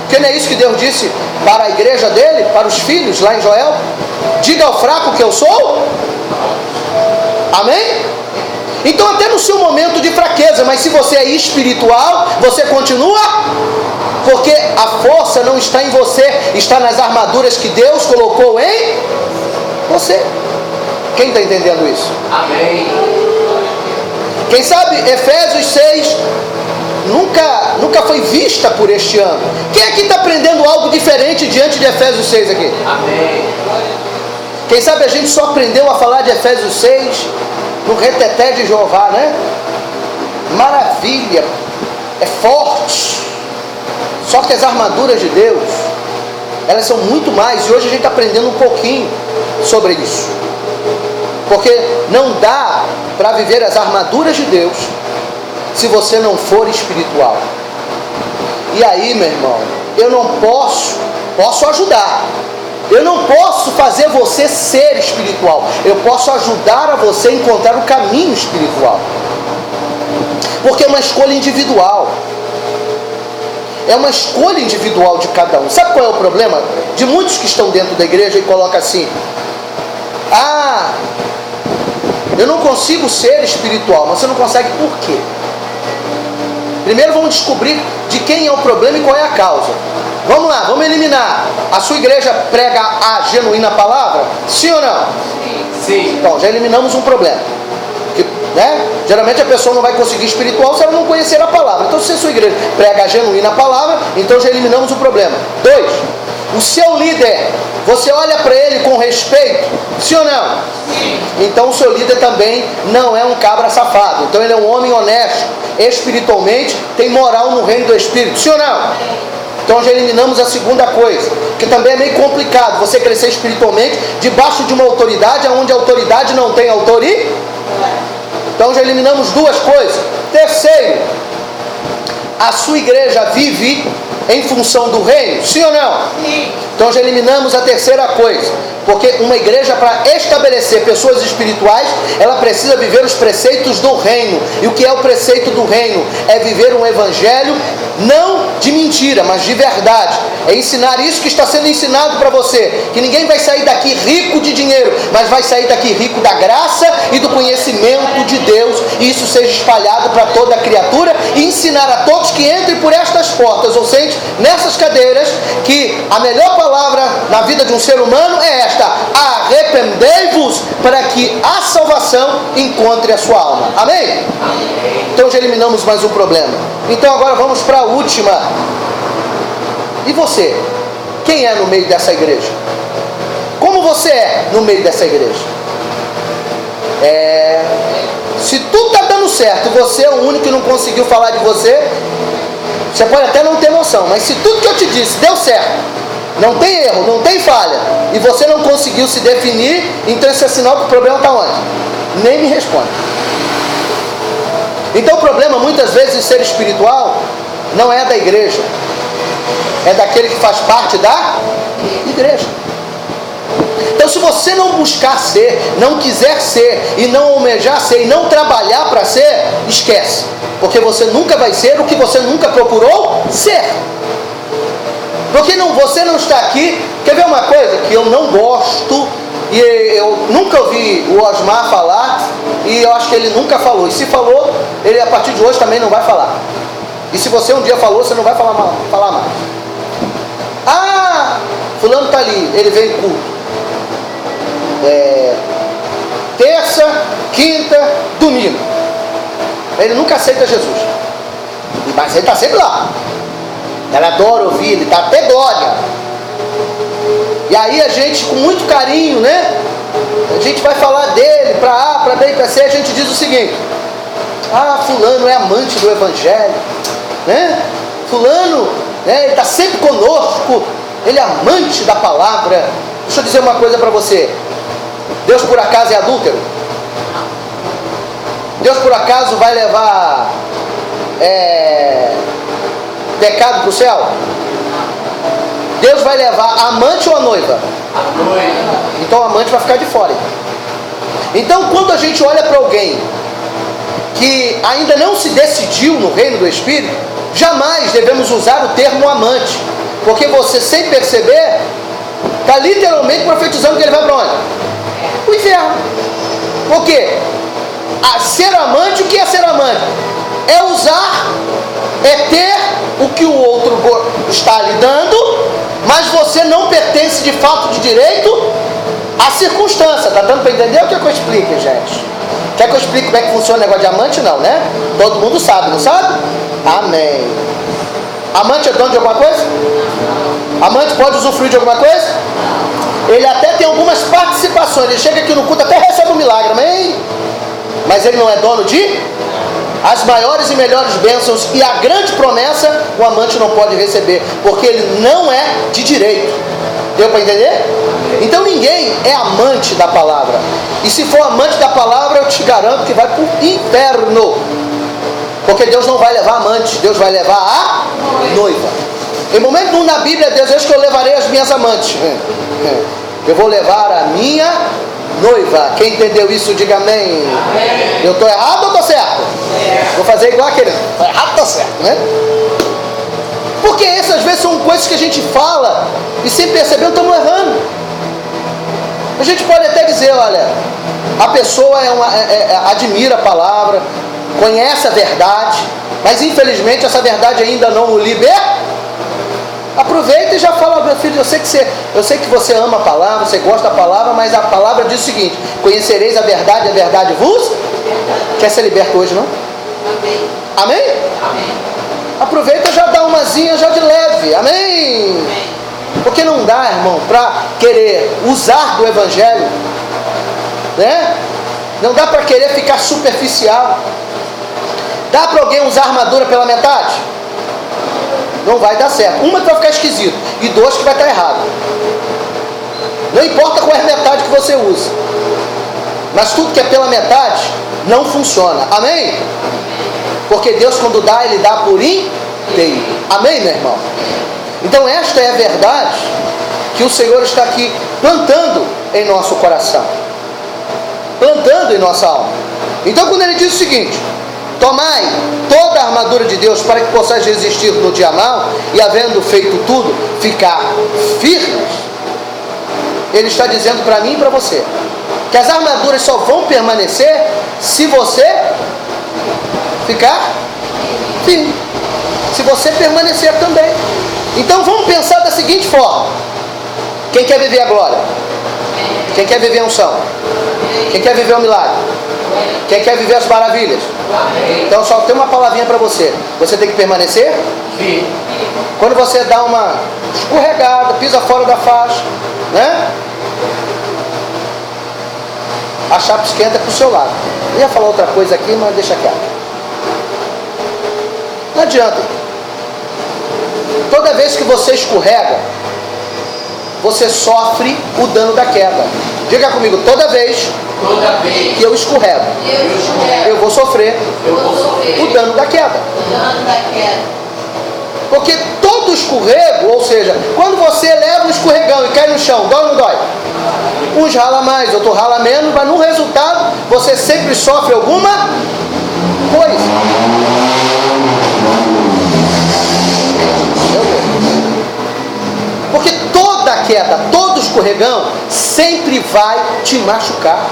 Porque não é isso que Deus disse para a igreja dele, para os filhos, lá em Joel? Diga ao fraco que eu sou. Amém? Então até no seu momento de fraqueza, mas se você é espiritual, você continua, porque a força não está em você, está nas armaduras que Deus colocou em você. Quem está entendendo isso? Amém. Quem sabe Efésios 6 nunca foi vista por este ano. Quem aqui está aprendendo algo diferente diante de Efésios 6 aqui? Amém. Quem sabe a gente só aprendeu a falar de Efésios 6 no reteté de Jeová, né? Maravilha, é forte. Só que as armaduras de Deus, elas são muito mais, e hoje a gente está aprendendo um pouquinho sobre isso. Porque não dá para viver as armaduras de Deus se você não for espiritual. E aí, meu irmão, eu não posso ajudar. Eu não posso fazer você ser espiritual. Eu posso ajudar a você a encontrar o caminho espiritual. Porque é uma escolha individual. É uma escolha individual de cada um. Sabe qual é o problema de muitos que estão dentro da igreja e colocam assim: eu não consigo ser espiritual. Mas você não consegue por quê? Primeiro vamos descobrir de quem é o problema e qual é a causa. Vamos lá, vamos eliminar. A sua igreja prega a genuína palavra? Sim ou não? Sim. Então, já eliminamos um problema. Né? Geralmente a pessoa não vai conseguir espiritual se ela não conhecer a palavra. Então, se a sua igreja prega a genuína palavra, então já eliminamos o problema. 2. O seu líder, você olha para ele com respeito? Sim ou não? Sim. Então o seu líder também não é um cabra safado. Então ele é um homem honesto, espiritualmente, tem moral no reino do Espírito. Sim ou não? Então já eliminamos a segunda coisa, que também é meio complicado você crescer espiritualmente debaixo de uma autoridade onde a autoridade não tem autoridade. Então já eliminamos duas coisas. Terceiro, a sua igreja vive em função do reino? Sim ou não? Sim. Então já eliminamos a terceira coisa, porque uma igreja, para estabelecer pessoas espirituais, ela precisa viver os preceitos do reino. E o que é o preceito do reino? É viver um evangelho não de mentira, mas de verdade. É ensinar isso que está sendo ensinado para você, que ninguém vai sair daqui rico de dinheiro, mas vai sair daqui rico da graça e do conhecimento de Deus, e isso seja espalhado para toda a criatura, e ensinar a todos que entrem por estas portas, ou seja, nessas cadeiras, que a melhor palavra na vida de um ser humano é esta: arrependei-vos, para que a salvação encontre a sua alma. Amém? Então já eliminamos mais um problema. Então agora vamos para a última. E você? Quem é no meio dessa igreja? Como você é no meio dessa igreja? Se tudo está dando certo e você é o único que não conseguiu falar de você, você pode até não ter noção, mas se tudo que eu te disse deu certo, não tem erro, não tem falha, e você não conseguiu se definir, então isso é sinal que o problema está onde? Nem me responde. Então o problema muitas vezes de ser espiritual não é da igreja, é daquele que faz parte da igreja. Então se você não buscar ser, não quiser ser, e não almejar ser, e não trabalhar para ser, esquece, porque você nunca vai ser o que você nunca procurou ser. Porque você não está aqui. Quer ver uma coisa que eu não gosto, e eu nunca ouvi o Osmar falar, e eu acho que ele nunca falou, e se falou, ele a partir de hoje também não vai falar. E se você um dia falou, você não vai falar mais. Ah, fulano está ali, ele veio em culto terça, quinta, domingo, ele nunca aceita Jesus, mas ele está sempre lá. Ela adora ouvir, ele está até glória. E aí a gente, com muito carinho, né? A gente vai falar dele, para A, para B e para C, a gente diz o seguinte: ah, fulano é amante do evangelho, né? Fulano, né, ele está sempre conosco, ele é amante da palavra. Deixa eu dizer uma coisa para você: Deus por acaso é adúltero? Deus por acaso vai levar pecado para o céu? Deus vai levar a amante ou a noiva? A noiva. Então a amante vai ficar de fora. Então quando a gente olha para alguém que ainda não se decidiu no reino do Espírito, jamais devemos usar o termo amante, porque você, sem perceber, está literalmente profetizando que ele vai para onde? O inferno. Por quê? Ser amante, o que é ser amante? É usar, é ter o que o outro está lhe dando, mas você não pertence de fato, de direito, à circunstância. Está dando para entender? O que é que eu explico, gente? Quer que eu explique como é que funciona o negócio de amante? Não, né? Todo mundo sabe, não sabe? Amém. Amante é dono de alguma coisa? Amante pode usufruir de alguma coisa? Ele até tem algumas participações. Ele chega aqui no culto, até recebe um milagre, amém? Mas ele não é dono de as maiores e melhores bênçãos, e a grande promessa o amante não pode receber, porque ele não é de direito. Deu para entender? Então ninguém é amante da palavra, e se for amante da palavra, eu te garanto que vai para o inferno, porque Deus não vai levar amante, Deus vai levar a noiva. Em momento nenhum na Bíblia Deus diz que eu levarei as minhas amantes. Eu vou levar a minha noiva. Quem entendeu isso, diga amém. Amém. Eu estou errado ou estou certo? Vou fazer igual aquele. Estou errado ou estou certo, né? Porque essas vezes são coisas que a gente fala e sem perceber estamos errando. A gente pode até dizer, olha, a pessoa admira a palavra, conhece a verdade, mas infelizmente essa verdade ainda não o liberta. Aproveita e já fala: meu filho, eu sei que você ama a palavra, você gosta da palavra, mas a palavra diz o seguinte: conhecereis a verdade vos... Quer ser liberto hoje, não? Amém? Amém? Amém. Aproveita e já dá umazinha já de leve, amém? Amém. Porque não dá, irmão, para querer usar do evangelho, né? Não dá para querer ficar superficial. Dá para alguém usar armadura pela metade? Não vai dar certo. Uma que vai ficar esquisito, e duas que vai estar errado. Não importa qual é a metade que você usa, mas tudo que é pela metade não funciona, amém? Porque Deus, quando dá, Ele dá por inteiro, amém, meu irmão? Então esta é a verdade que o Senhor está aqui plantando em nosso coração, plantando em nossa alma. Então quando ele diz o seguinte: tomai toda a armadura de Deus para que possais resistir no dia mau, e havendo feito tudo, ficar firmes, ele está dizendo para mim e para você que as armaduras só vão permanecer se você ficar firme, se você permanecer também. Então vamos pensar da seguinte forma: quem quer viver a glória? Quem quer viver a unção? Quem quer viver o milagre? Quem quer viver as maravilhas? Então só tem uma palavrinha para você: você tem que permanecer firme. Quando você dá uma escorregada, pisa fora da faixa, né? A chapa esquenta para o seu lado. Eu ia falar outra coisa aqui, mas deixa quieto. Não adianta. Toda vez que você escorrega, você sofre o dano da queda. Diga comigo: toda vez que eu escorrego, eu vou sofrer o dano da queda. Porque todo escorrego, ou seja, quando você leva um escorregão e cai no chão, dói ou não dói? Uns rala mais, outros rala menos, mas no resultado você sempre sofre alguma coisa. Porque toda queda, todo escorregão sempre vai te machucar.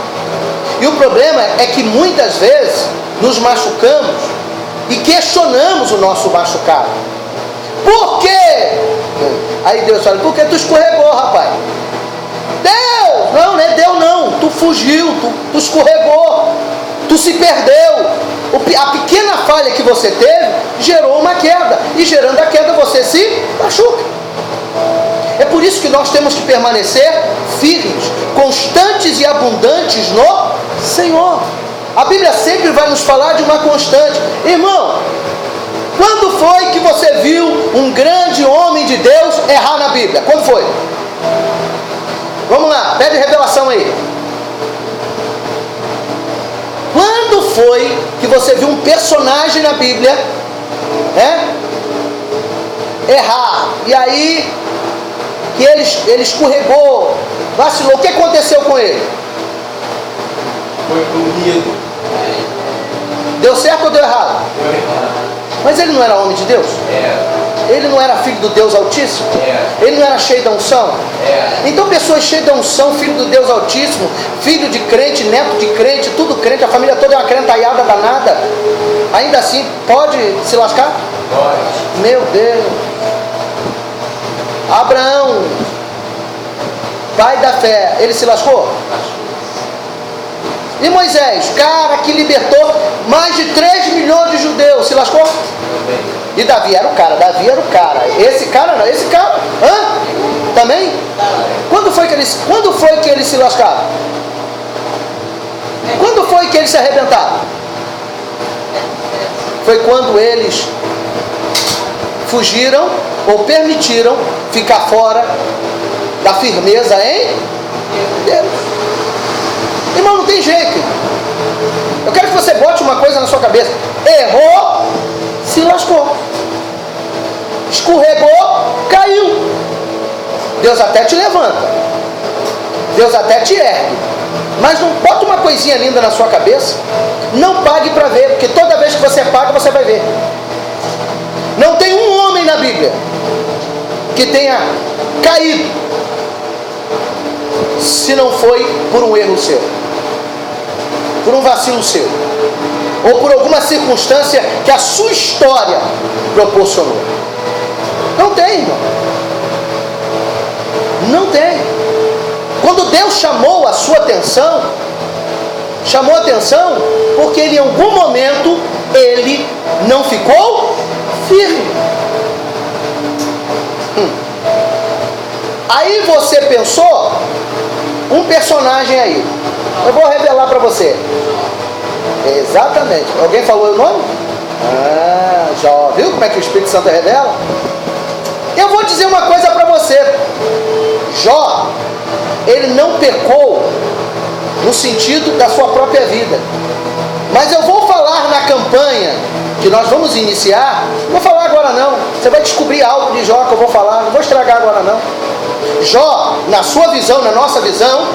E o problema é que muitas vezes nos machucamos e questionamos o nosso machucado. Por quê? Aí Deus fala: por que tu escorregou, rapaz? Deus! Não, não é Deus não. Tu fugiu, tu escorregou, tu se perdeu. A pequena falha que você teve gerou uma queda. E gerando a queda você se machuca. É por isso que nós temos que permanecer firmes, constantes e abundantes no Senhor. A Bíblia sempre vai nos falar de uma constante. Irmão, quando foi que você viu um grande homem de Deus errar na Bíblia? Quando foi? Vamos lá, pede revelação aí. Quando foi que você viu um personagem na Bíblia, né, errar? E aí que ele escorregou, vacilou. O que aconteceu com ele? Foi punido. Deu certo ou deu errado? Deu errado. Mas ele não era homem de Deus? Ele não era filho do Deus Altíssimo? Ele não era cheio da unção? Então pessoas cheias da unção, filho do Deus Altíssimo, filho de crente, neto de crente, tudo crente, a família toda é uma crentaiada danada, ainda assim pode se lascar? Pode. Meu Deus. Abraão, pai da fé, ele se lascou? E Moisés, cara que libertou mais de 3 milhões de judeus, se lascou? E Davi era o cara, esse cara não, esse cara, também? Quando foi que eles se lascaram? Quando foi que eles se arrebentaram? Foi quando eles fugiram ou permitiram ficar fora da firmeza em Deus. Irmão, não tem jeito. Eu quero que você bote uma coisa na sua cabeça: errou, se lascou. Escorregou, caiu. Deus até te levanta, Deus até te ergue, mas não bota uma coisinha linda na sua cabeça. Não pague para ver, porque toda vez que você paga, você vai ver. Não tem um homem na Bíblia que tenha caído se não foi por um erro seu, por um vacilo seu, ou por alguma circunstância que a sua história proporcionou. Não tem, irmão. Não tem. Quando Deus chamou a sua atenção, chamou a atenção porque em algum momento ele não ficou firme. Aí você pensou um personagem aí. Eu vou revelar para você. Exatamente. Alguém falou o nome? Já viu como é que o Espírito Santo revela? Eu vou dizer uma coisa para você. Jó, ele não pecou no sentido da sua própria vida. Mas eu vou falar na campanha que nós vamos iniciar. Não vou falar agora não. Você vai descobrir algo de Jó que eu vou falar. Não vou estragar agora não. Jó, na sua visão, na nossa visão,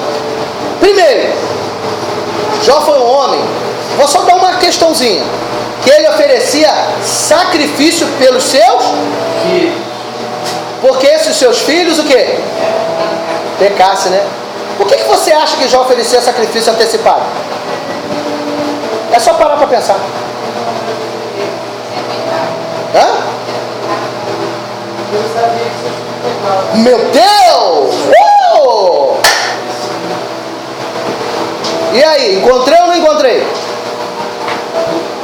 primeiro, Jó foi um homem, vou só dar uma questãozinha, que ele oferecia sacrifício pelos seus filhos, porque se os seus filhos o quê? Pecasse, né? Por que você acha que Jó oferecia sacrifício antecipado? É só parar para pensar. Hã? Meu Deus! E aí, encontrei ou não encontrei?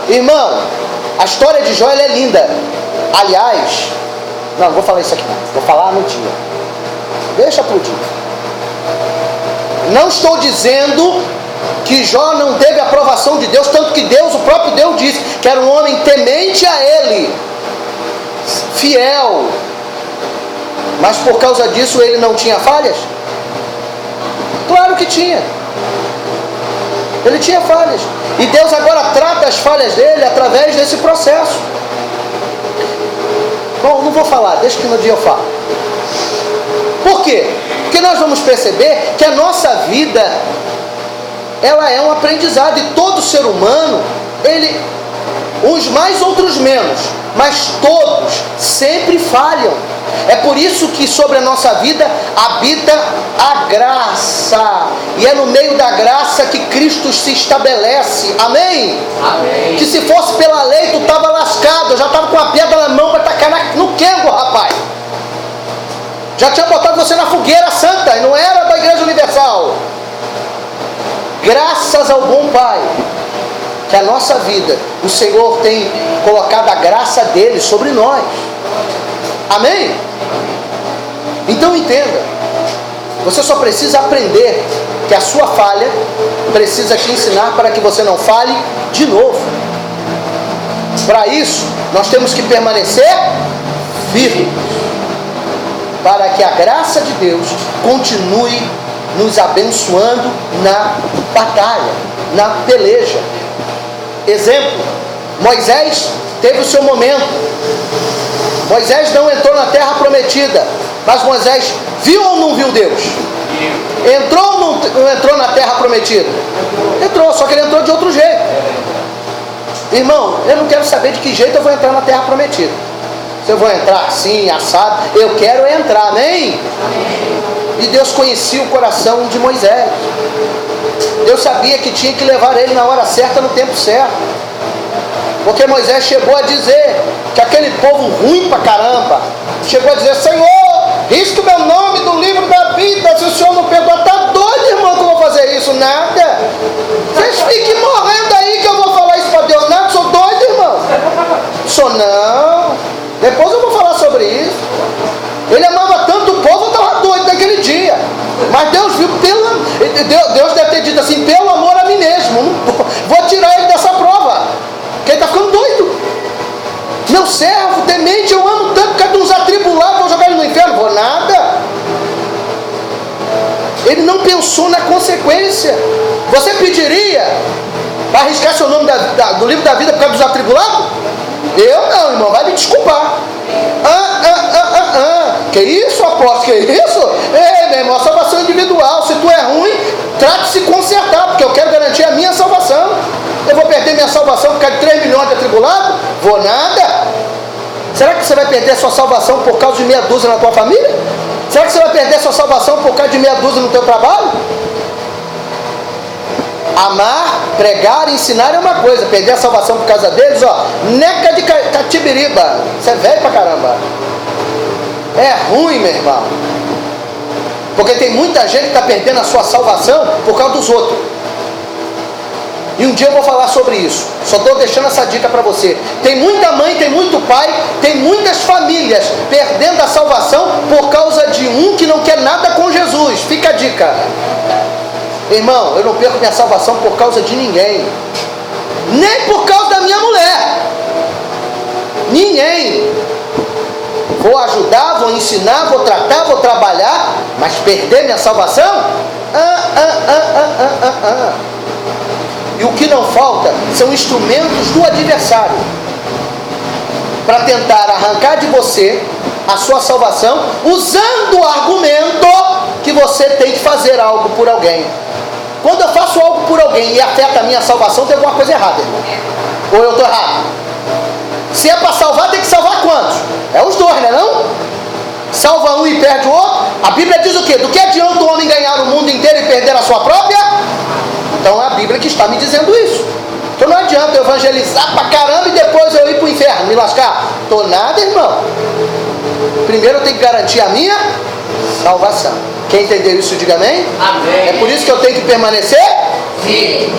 Irmão, a história de Jó ela é linda. Aliás, não vou falar isso aqui, vou falar no dia. Deixa pro dia. Não estou dizendo que Jó não teve aprovação de Deus, tanto que Deus, o próprio Deus disse que era um homem temente a Ele, fiel. Mas por causa disso ele não tinha falhas? Claro que tinha. Ele tinha falhas. E Deus agora trata as falhas dele através desse processo. Bom, não vou falar, deixa que no dia eu falo. Por quê? Porque nós vamos perceber que a nossa vida, ela é um aprendizado. E todo ser humano, ele, uns mais, outros menos, mas todos sempre falham. É por isso que sobre a nossa vida habita a graça. E é no meio da graça que Cristo se estabelece. Amém? Amém. Que se fosse pela lei, tu estava lascado. Eu já estava com a pedra na mão para tacar no quengo, rapaz. Já tinha botado você na fogueira santa. E não era da Igreja Universal. Graças ao bom Pai, que a nossa vida, o Senhor tem colocado a graça dele sobre nós. Amém? Então entenda, você só precisa aprender que a sua falha precisa te ensinar para que você não fale de novo. Para isso, nós temos que permanecer firmes, para que a graça de Deus continue nos abençoando na batalha, na peleja. Exemplo, Moisés teve o seu momento. Moisés não entrou na terra prometida, mas Moisés viu ou não viu Deus? Entrou ou não entrou na terra prometida? Entrou, só que ele entrou de outro jeito. Irmão, eu não quero saber de que jeito eu vou entrar na terra prometida. Se eu vou entrar assim, assado, eu quero entrar, amém? E Deus conhecia o coração de Moisés. Deus sabia que tinha que levar ele na hora certa, no tempo certo. Porque Moisés chegou a dizer que aquele povo ruim pra caramba, chegou a dizer: Senhor, risque o meu nome do livro da vida, se o Senhor não perdoar. Tá doido, irmão, que eu vou fazer isso? Nada. Vocês fiquem morrendo aí que eu vou falar isso pra Deus. Nada, sou doido, irmão. Sou não. Depois eu vou falar sobre isso. Ele amava tanto o povo, eu estava doido naquele dia. Mas Deus viu, Deus deve ter dito assim: pelo amor a mim mesmo, vou tirar ele dessa prova, porque ele está ficando doido. Meu servo temente, eu amo tanto, por causa de uns atribulados, vou jogar ele no inferno? Vou nada. Ele não pensou na consequência. Você pediria para arriscar seu nome do livro da vida por causa dos atribulados? Eu não, irmão, vai me desculpar. Que isso, apóstolo? Que isso? Ei, meu irmão, a salvação é individual. Se tu é ruim, trate de se consertar, porque eu quero garantir a minha salvação. Eu vou perder minha salvação por causa de 3 milhões de atribulados? Vou nada. Será que você vai perder a sua salvação por causa de meia dúzia na tua família? Será que você vai perder a sua salvação por causa de meia dúzia no teu trabalho? Amar, pregar e ensinar é uma coisa. Perder a salvação por causa deles, ó, neca de catibiriba. Você é velho pra caramba. É ruim, meu irmão. Porque tem muita gente que está perdendo a sua salvação por causa dos outros. E um dia eu vou falar sobre isso. Só estou deixando essa dica para você. Tem muita mãe, tem muito pai, tem muitas famílias perdendo a salvação por causa de um que não quer nada com Jesus. Fica a dica. Irmão, eu não perco minha salvação por causa de ninguém. Nem por causa da minha mulher. Ninguém. Vou ajudar, vou ensinar, vou tratar, vou trabalhar, mas perder minha salvação? E o que não falta são instrumentos do adversário para tentar arrancar de você a sua salvação usando o argumento que você tem que fazer algo por alguém. Quando eu faço algo por alguém e afeta a minha salvação, tem alguma coisa errada, irmão. Ou eu estou errado? Se é para salvar, tem que salvar quantos? É os dois, né não? Salva um e perde o outro. A Bíblia diz o quê? Do que adianta o homem ganhar o mundo inteiro e perder a sua própria? Então é a Bíblia que está me dizendo isso. Então não adianta eu evangelizar pra caramba e depois eu ir pro inferno, me lascar. Tô nada, irmão. Primeiro eu tenho que garantir a minha salvação. Quem entendeu isso, diga amém. Amém. É por isso que eu tenho que permanecer Sim.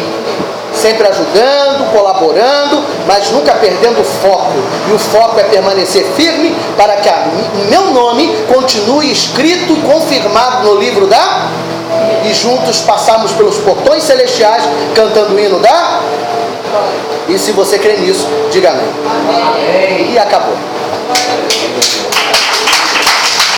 sempre ajudando, colaborando, mas nunca perdendo o foco. E o foco é permanecer firme para que o meu nome continue escrito e confirmado no livro da... E juntos passamos pelos portões celestiais cantando o hino da... E se você crê nisso, diga amém. Amém. E acabou.